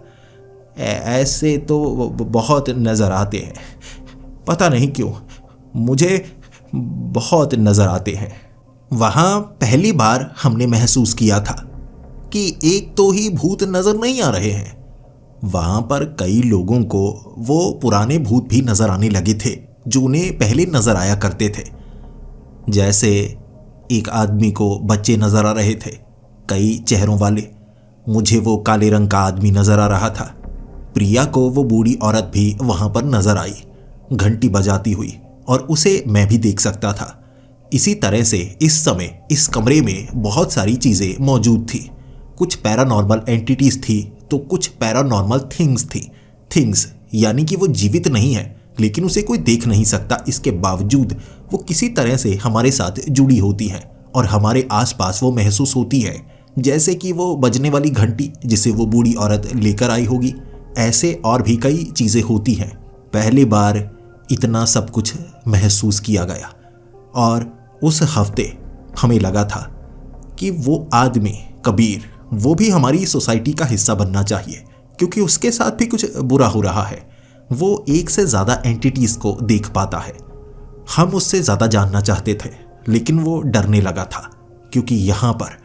ऐसे तो बहुत नज़र आते हैं, पता नहीं क्यों मुझे बहुत नज़र आते हैं। वहाँ पहली बार हमने महसूस किया था कि एक तो ही भूत नज़र नहीं आ रहे हैं, वहाँ पर कई लोगों को वो पुराने भूत भी नज़र आने लगे थे जो उन्हें पहले नज़र आया करते थे। जैसे एक आदमी को बच्चे नज़र आ रहे थे, कई चेहरों वाले। मुझे वो काले रंग का आदमी नज़र आ रहा था। प्रिया को वो बूढ़ी औरत भी वहाँ पर नज़र आई, घंटी बजाती हुई, और उसे मैं भी देख सकता था। इसी तरह से इस समय इस कमरे में बहुत सारी चीज़ें मौजूद थी। कुछ पैरानॉर्मल एंटिटीज़ थी तो कुछ पैरानॉर्मल थिंग्स थी। थिंग्स यानी कि वो जीवित नहीं है, लेकिन उसे कोई देख नहीं सकता, इसके बावजूद वो किसी तरह से हमारे साथ जुड़ी होती हैं और हमारे आसपास वो महसूस होती है, जैसे कि वो बजने वाली घंटी जिसे वो बूढ़ी औरत लेकर आई होगी। ऐसे और भी कई चीज़ें होती हैं। पहली बार इतना सब कुछ महसूस किया गया, और उस हफ्ते हमें लगा था कि वो आदमी कबीर, वो भी हमारी सोसाइटी का हिस्सा बनना चाहिए, क्योंकि उसके साथ भी कुछ बुरा हो रहा है। वो एक से ज़्यादा एंटिटीज़ को देख पाता है। हम उससे ज़्यादा जानना चाहते थे, लेकिन वो डरने लगा था, क्योंकि यहाँ पर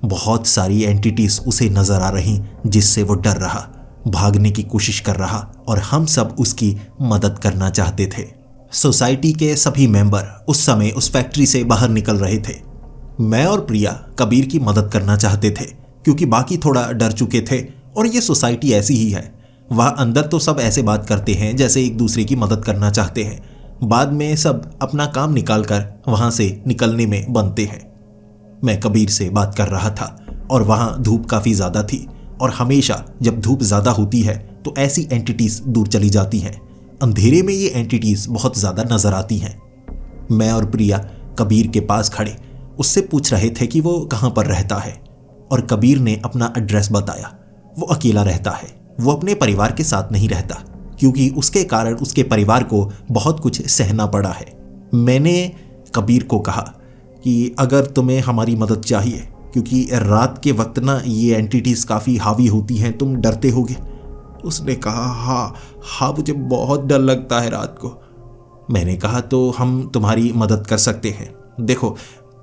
बहुत सारी एंटिटीज़ उसे नज़र आ रही, जिससे वो डर रहा, भागने की कोशिश कर रहा, और हम सब उसकी मदद करना चाहते थे। सोसाइटी के सभी मेंबर उस समय उस फैक्ट्री से बाहर निकल रहे थे। मैं और प्रिया कबीर की मदद करना चाहते थे, क्योंकि बाकी थोड़ा डर चुके थे, और ये सोसाइटी ऐसी ही है। वहाँ अंदर तो सब ऐसे बात करते हैं जैसे एक दूसरे की मदद करना चाहते हैं, बाद में सब अपना काम निकाल कर वहाँ से निकलने में बनते हैं। मैं कबीर से बात कर रहा था, और वहाँ धूप काफ़ी ज़्यादा थी, और हमेशा जब धूप ज़्यादा होती है तो ऐसी एंटिटीज़ दूर चली जाती हैं। अंधेरे में ये एंटिटीज़ बहुत ज़्यादा नज़र आती हैं। मैं और प्रिया कबीर के पास खड़े उससे पूछ रहे थे कि वो कहाँ पर रहता है, और कबीर ने अपना एड्रेस बताया। वो अकेला रहता है, वो अपने परिवार के साथ नहीं रहता, क्योंकि उसके कारण उसके परिवार को बहुत कुछ सहना पड़ा है। मैंने कबीर को कहा कि अगर तुम्हें हमारी मदद चाहिए, क्योंकि रात के वक्त ना ये एंटिटीज़ काफ़ी हावी होती हैं, तुम डरते होगे। उसने कहा, हाँ मुझे बहुत डर लगता है रात को। मैंने कहा, तो हम तुम्हारी मदद कर सकते हैं। देखो,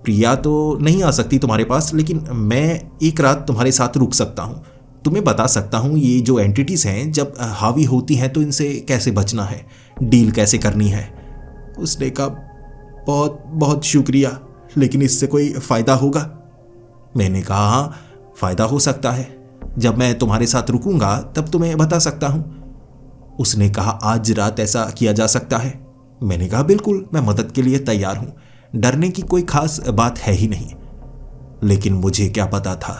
प्रिया तो नहीं आ सकती तुम्हारे पास, लेकिन मैं एक रात तुम्हारे साथ रुक सकता हूँ। तुम्हें बता सकता हूँ ये जो एंटिटीज़ हैं जब हावी होती हैं तो इनसे कैसे बचना है, डील कैसे करनी है। उसने कहा, बहुत बहुत शुक्रिया, लेकिन इससे कोई फ़ायदा होगा? मैंने कहा, हाँ फ़ायदा हो सकता है। जब मैं तुम्हारे साथ रुकूंगा तब तुम्हें बता सकता हूँ। उसने कहा, आज रात ऐसा किया जा सकता है? मैंने कहा, बिल्कुल, मैं मदद के लिए तैयार हूँ। डरने की कोई खास बात है ही नहीं। लेकिन मुझे क्या पता था,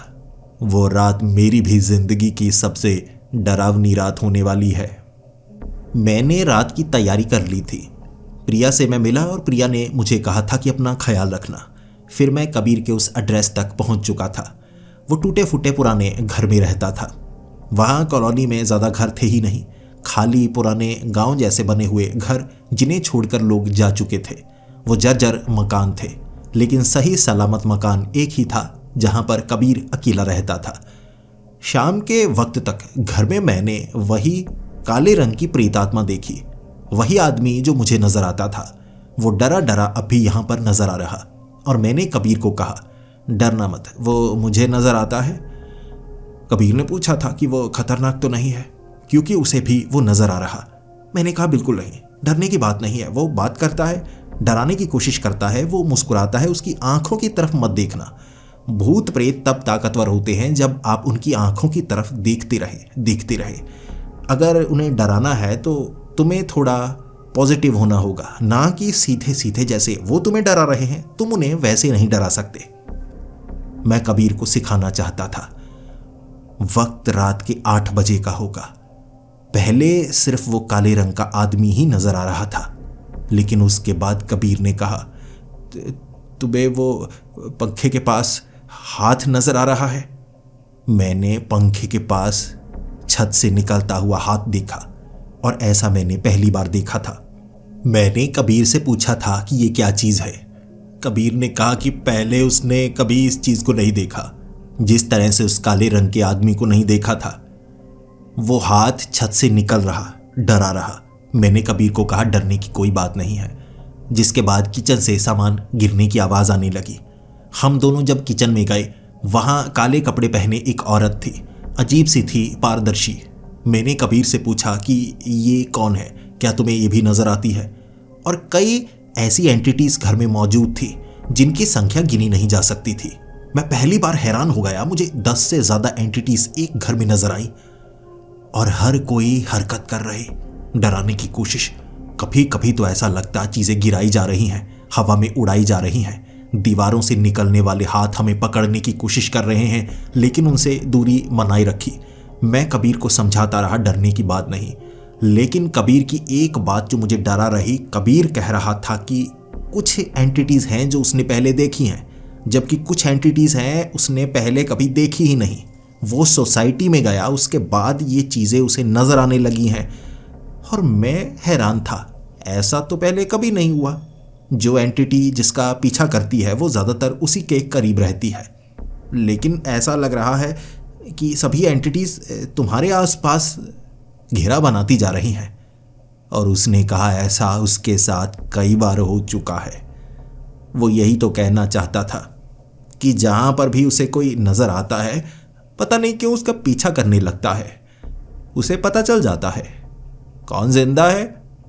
वो रात मेरी भी जिंदगी की सबसे डरावनी रात होने वाली है। मैंने रात की तैयारी कर ली थी। प्रिया से मैं मिला और प्रिया ने मुझे कहा था कि अपना ख्याल रखना। फिर मैं कबीर के उस एड्रेस तक पहुंच चुका था। वो टूटे फूटे पुराने घर में रहता था। वहाँ कॉलोनी में ज़्यादा घर थे ही नहीं, खाली पुराने गांव जैसे बने हुए घर जिन्हें छोड़कर लोग जा चुके थे। वो जर्जर मकान थे, लेकिन सही सलामत मकान एक ही था जहाँ पर कबीर अकेला रहता था। शाम के वक्त तक घर में मैंने वही काले रंग की प्रेतात्मा देखी, वही आदमी जो मुझे नजर आता था। वो डरा डरा अब भी यहाँ पर नजर आ रहा और मैंने कबीर को कहा, डरना मत, वो मुझे नजर आता है। कबीर ने पूछा था कि वो खतरनाक तो नहीं है, क्योंकि उसे भी वो नजर आ रहा। मैंने कहा, बिल्कुल नहीं, डरने की बात नहीं है। वो बात करता है, डराने की कोशिश करता है, वो मुस्कुराता है, उसकी आंखों की तरफ मत देखना। भूत प्रेत तब ताकतवर होते हैं जब आप उनकी आंखों की तरफ देखते रहे। अगर उन्हें डराना है तो तुम्हें थोड़ा पॉजिटिव होना होगा, ना कि सीधे सीधे जैसे वो तुम्हें डरा रहे हैं तुम उन्हें वैसे नहीं डरा सकते। मैं कबीर को सिखाना चाहता था। वक्त रात के 8 बजे का होगा। पहले सिर्फ वो काले रंग का आदमी ही नजर आ रहा था, लेकिन उसके बाद कबीर ने कहा, तुम्हें वो पंखे के पास हाथ नजर आ रहा है? मैंने पंखे के पास छत से निकलता हुआ हाथ देखा और ऐसा मैंने पहली बार देखा था। मैंने कबीर से पूछा था कि ये क्या चीज है। कबीर ने कहा कि पहले उसने कभी इस चीज को नहीं देखा, जिस तरह से उस काले रंग के आदमी को नहीं देखा था। वो हाथ छत से निकल रहा, डरा रहा। मैंने कबीर को कहा, डरने की कोई बात नहीं है। जिसके बाद किचन से सामान गिरने की आवाज आने लगी। हम दोनों जब किचन में गए, वहां काले कपड़े पहने एक औरत थी, अजीब सी थी, पारदर्शी। मैंने कबीर से पूछा कि ये कौन है, क्या तुम्हें ये भी नजर आती है? और कई ऐसी एंटिटीज घर में मौजूद थी जिनकी संख्या गिनी नहीं जा सकती थी। मैं पहली बार हैरान हो गया। मुझे 10 से ज्यादा एंटिटीज एक घर में नजर आई और हर कोई हरकत कर रहे, डराने की कोशिश। कभी कभी तो ऐसा लगता चीजें गिराई जा रही हैं, हवा में उड़ाई जा रही हैं। दीवारों से निकलने वाले हाथ हमें पकड़ने की कोशिश कर रहे हैं, लेकिन उनसे दूरी बनाए रखी। मैं कबीर को समझाता रहा, डरने की बात नहीं। लेकिन कबीर की एक बात जो मुझे डरा रही, कबीर कह रहा था कि कुछ एंटिटीज हैं जो उसने पहले देखी हैं, जबकि कुछ एंटिटीज हैं उसने पहले कभी देखी ही नहीं। वो सोसाइटी में गया, उसके बाद ये चीजें उसे नजर आने लगी हैं। और मैं हैरान था, ऐसा तो पहले कभी नहीं हुआ। जो एंटिटी जिसका पीछा करती है वो ज़्यादातर उसी के करीब रहती है, लेकिन ऐसा लग रहा है कि सभी एंटिटीज़ तुम्हारे आसपास घेरा बनाती जा रही हैं। और उसने कहा, ऐसा उसके साथ कई बार हो चुका है। वो यही तो कहना चाहता था कि जहाँ पर भी उसे कोई नज़र आता है, पता नहीं क्यों उसका पीछा करने लगता है। उसे पता चल जाता है कौन जिंदा है,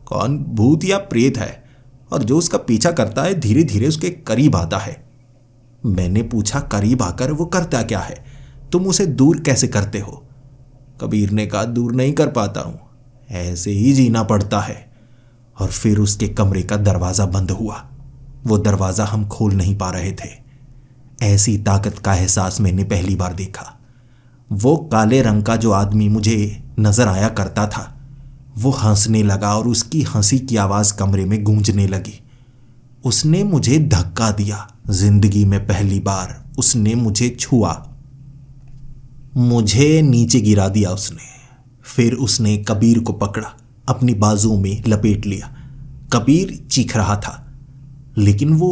कौन भूत या प्रेत है, और जो उसका पीछा करता है धीरे धीरे उसके करीब आता है। मैंने पूछा, करीब आकर वो करता क्या है? तुम उसे दूर कैसे करते हो? कबीर ने कहा, दूर नहीं कर पाता हूं, ऐसे ही जीना पड़ता है। और फिर उसके कमरे का दरवाजा बंद हुआ। वो दरवाजा हम खोल नहीं पा रहे थे। ऐसी ताकत का एहसास मैंने पहली बार देखा। वो काले रंग का जो आदमी मुझे नजर आया करता था, वो हंसने लगा और उसकी हंसी की आवाज कमरे में गूंजने लगी। उसने मुझे धक्का दिया। जिंदगी में पहली बार उसने मुझे छुआ, मुझे नीचे गिरा दिया उसने। फिर उसने कबीर को पकड़ा, अपनी बाजुओं में लपेट लिया। कबीर चीख रहा था, लेकिन वो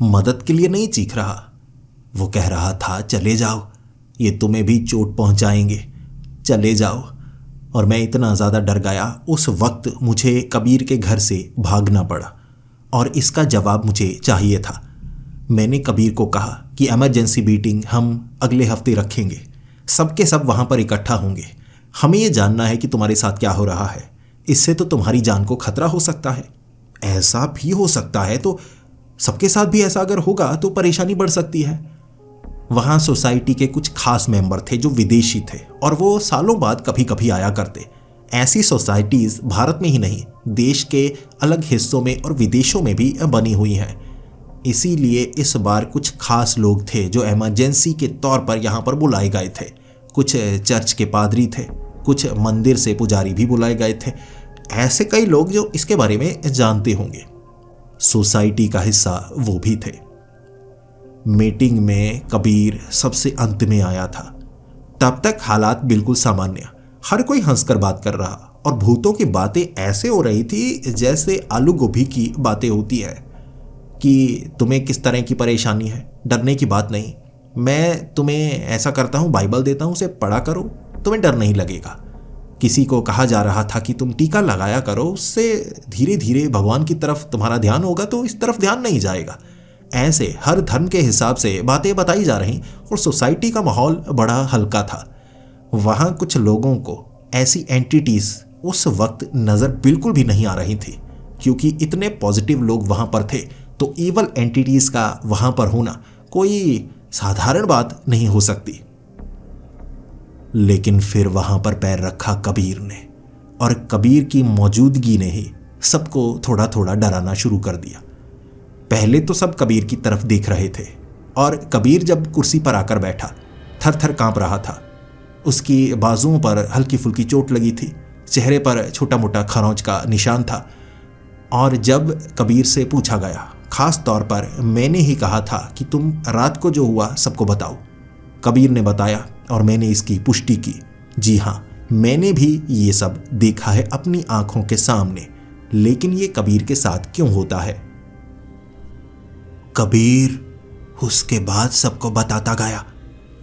मदद के लिए नहीं चीख रहा। वो कह रहा था, चले जाओ, ये तुम्हें भी चोट पहुंचाएंगे, चले जाओ। और मैं इतना ज़्यादा डर गया, उस वक्त मुझे कबीर के घर से भागना पड़ा और इसका जवाब मुझे चाहिए था। मैंने कबीर को कहा कि इमरजेंसी मीटिंग हम अगले हफ्ते रखेंगे, सबके सब वहाँ पर इकट्ठा होंगे। हमें ये जानना है कि तुम्हारे साथ क्या हो रहा है, इससे तो तुम्हारी जान को खतरा हो सकता है। ऐसा भी हो सकता है तो सबके साथ भी ऐसा अगर होगा तो परेशानी बढ़ सकती है। वहाँ सोसाइटी के कुछ खास मेंबर थे जो विदेशी थे और वो सालों बाद कभी कभी आया करते। ऐसी सोसाइटीज़ भारत में ही नहीं, देश के अलग हिस्सों में और विदेशों में भी बनी हुई हैं। इसीलिए इस बार कुछ खास लोग थे जो इमरजेंसी के तौर पर यहाँ पर बुलाए गए थे। कुछ चर्च के पादरी थे, कुछ मंदिर से पुजारी भी बुलाए गए थे। ऐसे कई लोग जो इसके बारे में जानते होंगे। सोसाइटी का हिस्सा वो भी थे। मीटिंग में कबीर सबसे अंत में आया था। तब तक हालात बिल्कुल सामान्य, हर कोई हंसकर बात कर रहा और भूतों की बातें ऐसे हो रही थी जैसे आलू गोभी की बातें होती है कि तुम्हें किस तरह की परेशानी है, डरने की बात नहीं, मैं तुम्हें ऐसा करता हूँ, बाइबल देता हूँ, उसे पढ़ा करो, तुम्हें डर नहीं लगेगा। किसी को कहा जा रहा था कि तुम टीका लगाया करो, उससे धीरे धीरे भगवान की तरफ तुम्हारा ध्यान होगा तो इस तरफ ध्यान नहीं जाएगा। ऐसे हर धर्म के हिसाब से बातें बताई जा रही और सोसाइटी का माहौल बड़ा हल्का था। वहाँ कुछ लोगों को ऐसी एंटिटीज़ उस वक्त नज़र बिल्कुल भी नहीं आ रही थी, क्योंकि इतने पॉजिटिव लोग वहाँ पर थे तो ईवल एंटिटीज़ का वहाँ पर होना कोई साधारण बात नहीं हो सकती। लेकिन फिर वहाँ पर पैर रखा कबीर ने, और कबीर की मौजूदगी ने ही सबको थोड़ा थोड़ा डराना शुरू कर दिया। पहले तो सब कबीर की तरफ देख रहे थे और कबीर जब कुर्सी पर आकर बैठा थर थर काँप रहा था। उसकी बाजुओं पर हल्की फुल्की चोट लगी थी, चेहरे पर छोटा मोटा खरोंच का निशान था। और जब कबीर से पूछा गया, खास तौर पर मैंने ही कहा था कि तुम रात को जो हुआ सबको बताओ, कबीर ने बताया और मैंने इसकी पुष्टि की। जी हाँ, मैंने भी ये सब देखा है अपनी आंखों के सामने। लेकिन ये कबीर के साथ क्यों होता है? कबीर उसके बाद सबको बताता गया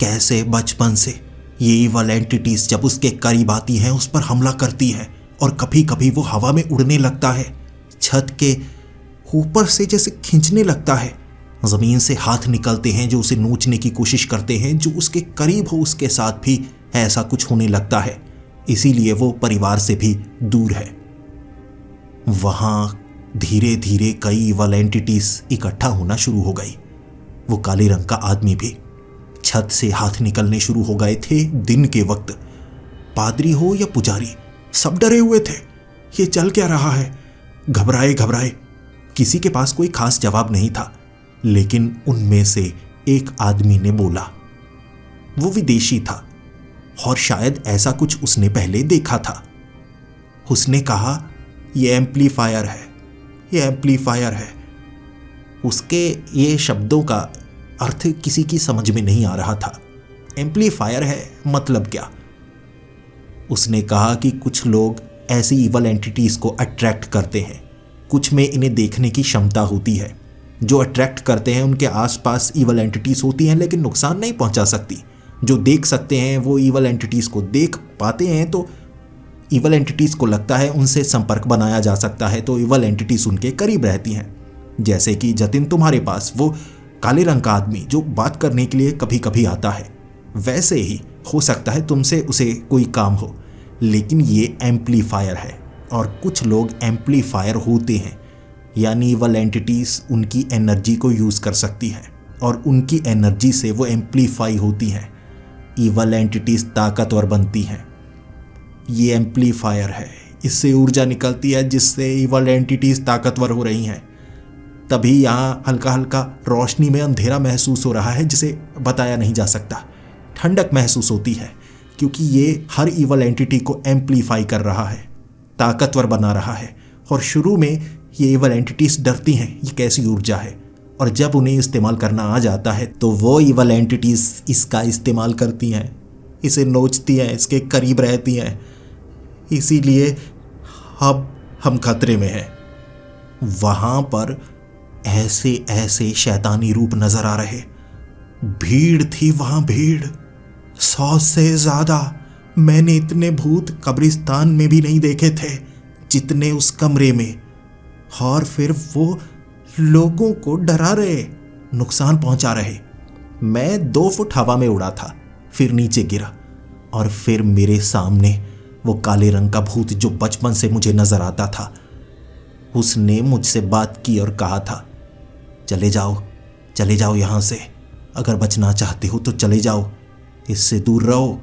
कैसे बचपन से ये ईवल एंटिटीज जब उसके करीब आती हैं उस पर हमला करती हैं और कभी कभी वो हवा में उड़ने लगता है, छत के ऊपर से जैसे खींचने लगता है, जमीन से हाथ निकलते हैं जो उसे नोचने की कोशिश करते हैं। जो उसके करीब हो उसके साथ भी ऐसा कुछ होने लगता है, इसीलिए वो परिवार से भी दूर है। वहां धीरे धीरे कई ईवल एंटिटीज इकट्ठा होना शुरू हो गई। वो काले रंग का आदमी भी, छत से हाथ निकलने शुरू हो गए थे दिन के वक्त। पादरी हो या पुजारी, सब डरे हुए थे। ये चल क्या रहा है? घबराए घबराए। किसी के पास कोई खास जवाब नहीं था, लेकिन उनमें से एक आदमी ने बोला। वो विदेशी था और शायद ऐसा कुछ उसने पहले देखा था। उसने कहा, ये एम्पलीफायर है, ये एम्पलीफायर है। उसके ये शब्दों का अर्थ किसी की समझ में नहीं आ रहा था। एम्पलीफायर है मतलब क्या? उसने कहा कि कुछ लोग ऐसी ईवल एंटिटीज को अट्रैक्ट करते हैं। कुछ में इन्हें देखने की क्षमता होती है। जो अट्रैक्ट करते हैं उनके आसपास ईवल एंटिटीज होती हैं, लेकिन नुकसान नहीं पहुंचा सकती। जो देख सकते हैं वो ईवल एंटिटीज को देख पाते हैं, तो ईवल एंटिटीज को लगता है उनसे संपर्क बनाया जा सकता है, तो ईवल एंटिटीज उनके करीब रहती हैं। जैसे कि जतिन तुम्हारे पास वो काले रंग का आदमी जो बात करने के लिए कभी कभी आता है, वैसे ही हो सकता है तुमसे उसे कोई काम हो। लेकिन ये एम्पलीफायर है और कुछ लोग एम्पलीफायर होते हैं, यानी ईवल एंटिटीज उनकी एनर्जी को यूज़ कर सकती हैं और उनकी एनर्जी से वो एम्पलीफाई होती हैं। ईवल एंटिटीज ताकतवर बनती हैं। ये एम्पलीफायर है, इससे ऊर्जा निकलती है जिससे ईवल एंटिटीज ताकतवर हो रही हैं। तभी यहाँ हल्का हल्का रोशनी में अंधेरा महसूस हो रहा है जिसे बताया नहीं जा सकता। ठंडक महसूस होती है क्योंकि ये हर ईवल एंटिटी को एम्पलीफाई कर रहा है, ताकतवर बना रहा है। और शुरू में ये ईवल एंटिटीज डरती हैं ये कैसी ऊर्जा है, और जब उन्हें इस्तेमाल करना आ जाता है तो वो ईवल एंटिटीज इसका इस्तेमाल करती हैं, इसे नोचती हैं, इसके करीब रहती हैं। इसीलिए अब हम खतरे में हैं। वहाँ पर ऐसे ऐसे शैतानी रूप नजर आ रहे। भीड़ थी वहाँ, भीड़ 100 से ज़्यादा। मैंने इतने भूत कब्रिस्तान में भी नहीं देखे थे जितने उस कमरे में। और फिर वो लोगों को डरा रहे, नुकसान पहुंचा रहे। मैं 2 फुट हवा में उड़ा था, फिर नीचे गिरा और फिर मेरे सामने वो काले रंग का भूत जो बचपन से मुझे नजर आता था, उसने मुझसे बात की और कहा था, चले जाओ यहां से, अगर बचना चाहते हो तो चले जाओ, इससे दूर रहो।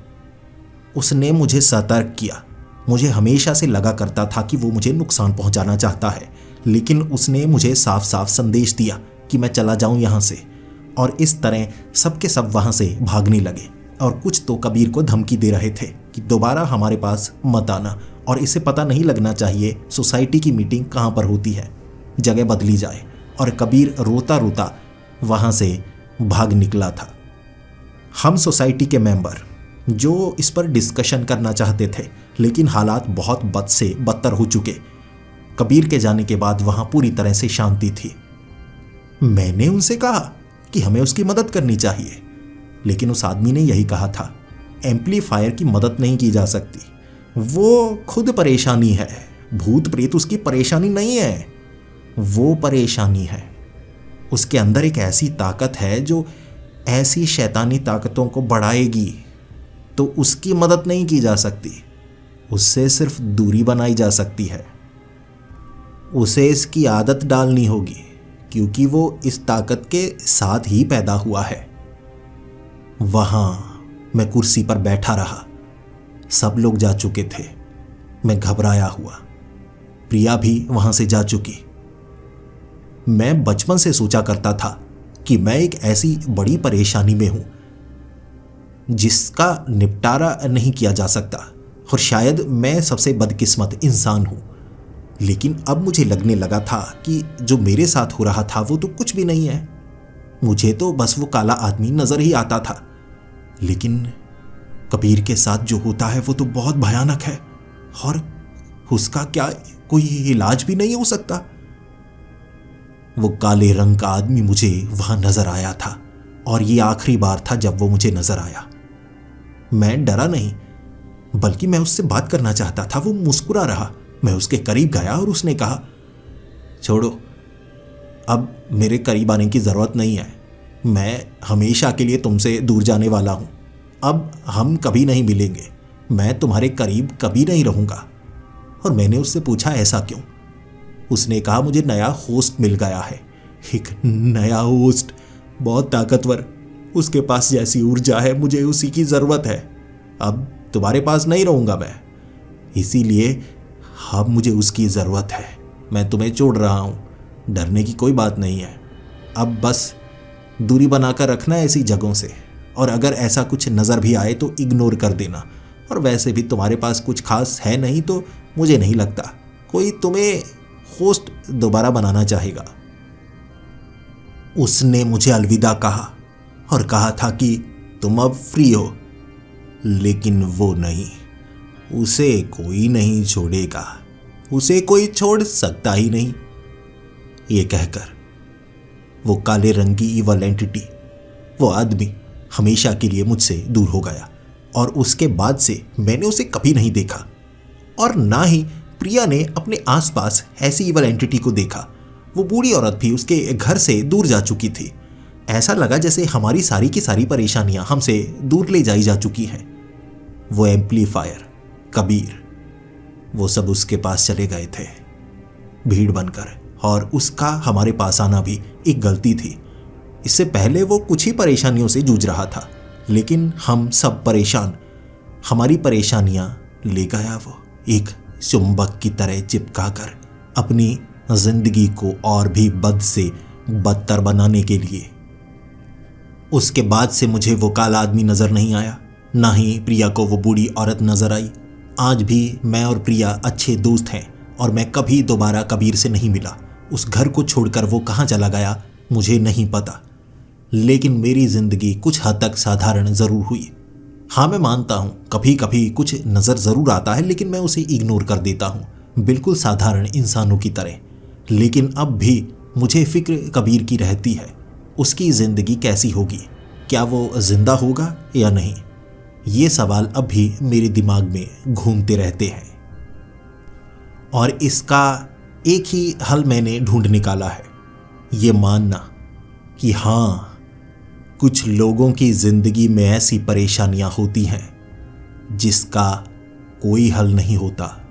उसने मुझे सतर्क किया। मुझे हमेशा से लगा करता था कि वो मुझे नुकसान पहुंचाना चाहता है, लेकिन उसने मुझे साफ साफ संदेश दिया कि मैं चला जाऊं यहां से। और इस तरह सबके सब वहां से भागने लगे और कुछ तो कबीर को धमकी दे रहे थे कि दोबारा हमारे पास मत आना और इसे पता नहीं लगना चाहिए सोसाइटी की मीटिंग कहाँ पर होती है, जगह बदली जाए। और कबीर रोता रोता वहां से भाग निकला था। हम सोसाइटी के मेंबर जो इस पर डिस्कशन करना चाहते थे, लेकिन हालात बहुत बद से बदतर हो चुके। कबीर के जाने के बाद वहां पूरी तरह से शांति थी। मैंने उनसे कहा कि हमें उसकी मदद करनी चाहिए, लेकिन उस आदमी ने यही कहा था, एम्पलीफायर की मदद नहीं की जा सकती, वो खुद परेशानी है, भूत प्रेत उसकी परेशानी नहीं है, वो परेशानी है। उसके अंदर एक ऐसी ताकत है जो ऐसी शैतानी ताकतों को बढ़ाएगी, तो उसकी मदद नहीं की जा सकती, उससे सिर्फ दूरी बनाई जा सकती है। उसे इसकी आदत डालनी होगी, क्योंकि वो इस ताकत के साथ ही पैदा हुआ है। वहां मैं कुर्सी पर बैठा रहा। सब लोग जा चुके थे। मैं घबराया हुआ। प्रिया भी वहां से जा चुकी। मैं बचपन से सोचा करता था कि मैं एक ऐसी बड़ी परेशानी में हूं जिसका निपटारा नहीं किया जा सकता, और शायद मैं सबसे बदकिस्मत इंसान हूं। लेकिन अब मुझे लगने लगा था कि जो मेरे साथ हो रहा था वो तो कुछ भी नहीं है। मुझे तो बस वो काला आदमी नजर ही आता था, लेकिन कबीर के साथ जो होता है वो तो बहुत भयानक है, और उसका क्या कोई इलाज भी नहीं हो सकता। वो काले रंग का आदमी मुझे वहां नजर आया था, और ये आखिरी बार था जब वो मुझे नजर आया। मैं डरा नहीं, बल्कि मैं उससे बात करना चाहता था। वो मुस्कुरा रहा। मैं उसके करीब गया और उसने कहा, छोड़ो, अब मेरे करीब आने की जरूरत नहीं है, मैं हमेशा के लिए तुमसे दूर जाने वाला हूं, अब हम कभी नहीं मिलेंगे, मैं तुम्हारे करीब कभी नहीं रहूंगा। और मैंने उससे पूछा, ऐसा क्यों? उसने कहा, मुझे नया होस्ट मिल गया है, एक नया होस्ट, बहुत ताकतवर, उसके पास जैसी ऊर्जा है, मुझे उसी की जरूरत है। अब तुम्हारे पास नहीं रहूंगा मैं, इसीलिए अब मुझे उसकी जरूरत है। मैं तुम्हें छोड़ रहा हूं, डरने की कोई बात नहीं है, अब बस दूरी बनाकर रखना है ऐसी जगहों से, और अगर ऐसा कुछ नजर भी आए तो इग्नोर कर देना। और वैसे भी तुम्हारे पास कुछ खास है नहीं, तो मुझे नहीं लगता कोई तुम्हें होस्ट दोबारा बनाना चाहेगा। उसने मुझे अलविदा कहा और कहा था कि तुम अब फ्री हो, लेकिन वो नहीं, उसे कोई नहीं छोड़ेगा, उसे कोई छोड़ सकता ही नहीं। ये कहकर वो काले रंग की इवल एंटिटी, वो आदमी हमेशा के लिए मुझसे दूर हो गया, और उसके बाद से मैंने उसे कभी नहीं देखा, और ना ही प्रिया ने अपने आसपास ऐसी इवल एंटिटी को देखा। वो बूढ़ी औरत भी उसके घर से दूर जा चुकी थी। ऐसा लगा जैसे हमारी सारी की सारी परेशानियां हमसे दूर ले जाई जा चुकी हैं। वो एम्पलीफायर, कबीर, वो सब उसके पास चले गए थे भीड़ बनकर, और उसका हमारे पास आना भी एक गलती थी। इससे पहले वो कुछ ही परेशानियों से जूझ रहा था, लेकिन हम सब परेशान, हमारी परेशानियां ले गया वो एक चुंबक की तरह चिपका कर अपनी जिंदगी को और भी बद से बदतर बनाने के लिए। उसके बाद से मुझे वो काला आदमी नजर नहीं आया, ना ही प्रिया को वो बूढ़ी औरत नजर आई। आज भी मैं और प्रिया अच्छे दोस्त हैं, और मैं कभी दोबारा कबीर से नहीं मिला। उस घर को छोड़कर वो कहाँ चला गया मुझे नहीं पता, लेकिन मेरी जिंदगी कुछ हद तक साधारण जरूर हुई। हाँ, मैं मानता हूँ कभी कभी कुछ नज़र ज़रूर आता है, लेकिन मैं उसे इग्नोर कर देता हूँ, बिल्कुल साधारण इंसानों की तरह। लेकिन अब भी मुझे फिक्र कबीर की रहती है, उसकी ज़िंदगी कैसी होगी, क्या वो जिंदा होगा या नहीं, ये सवाल अब भी मेरे दिमाग में घूमते रहते हैं। और इसका एक ही हल मैंने ढूंढ निकाला है, ये मानना कि हाँ, कुछ लोगों की जिंदगी में ऐसी परेशानियां होती हैं जिसका कोई हल नहीं होता।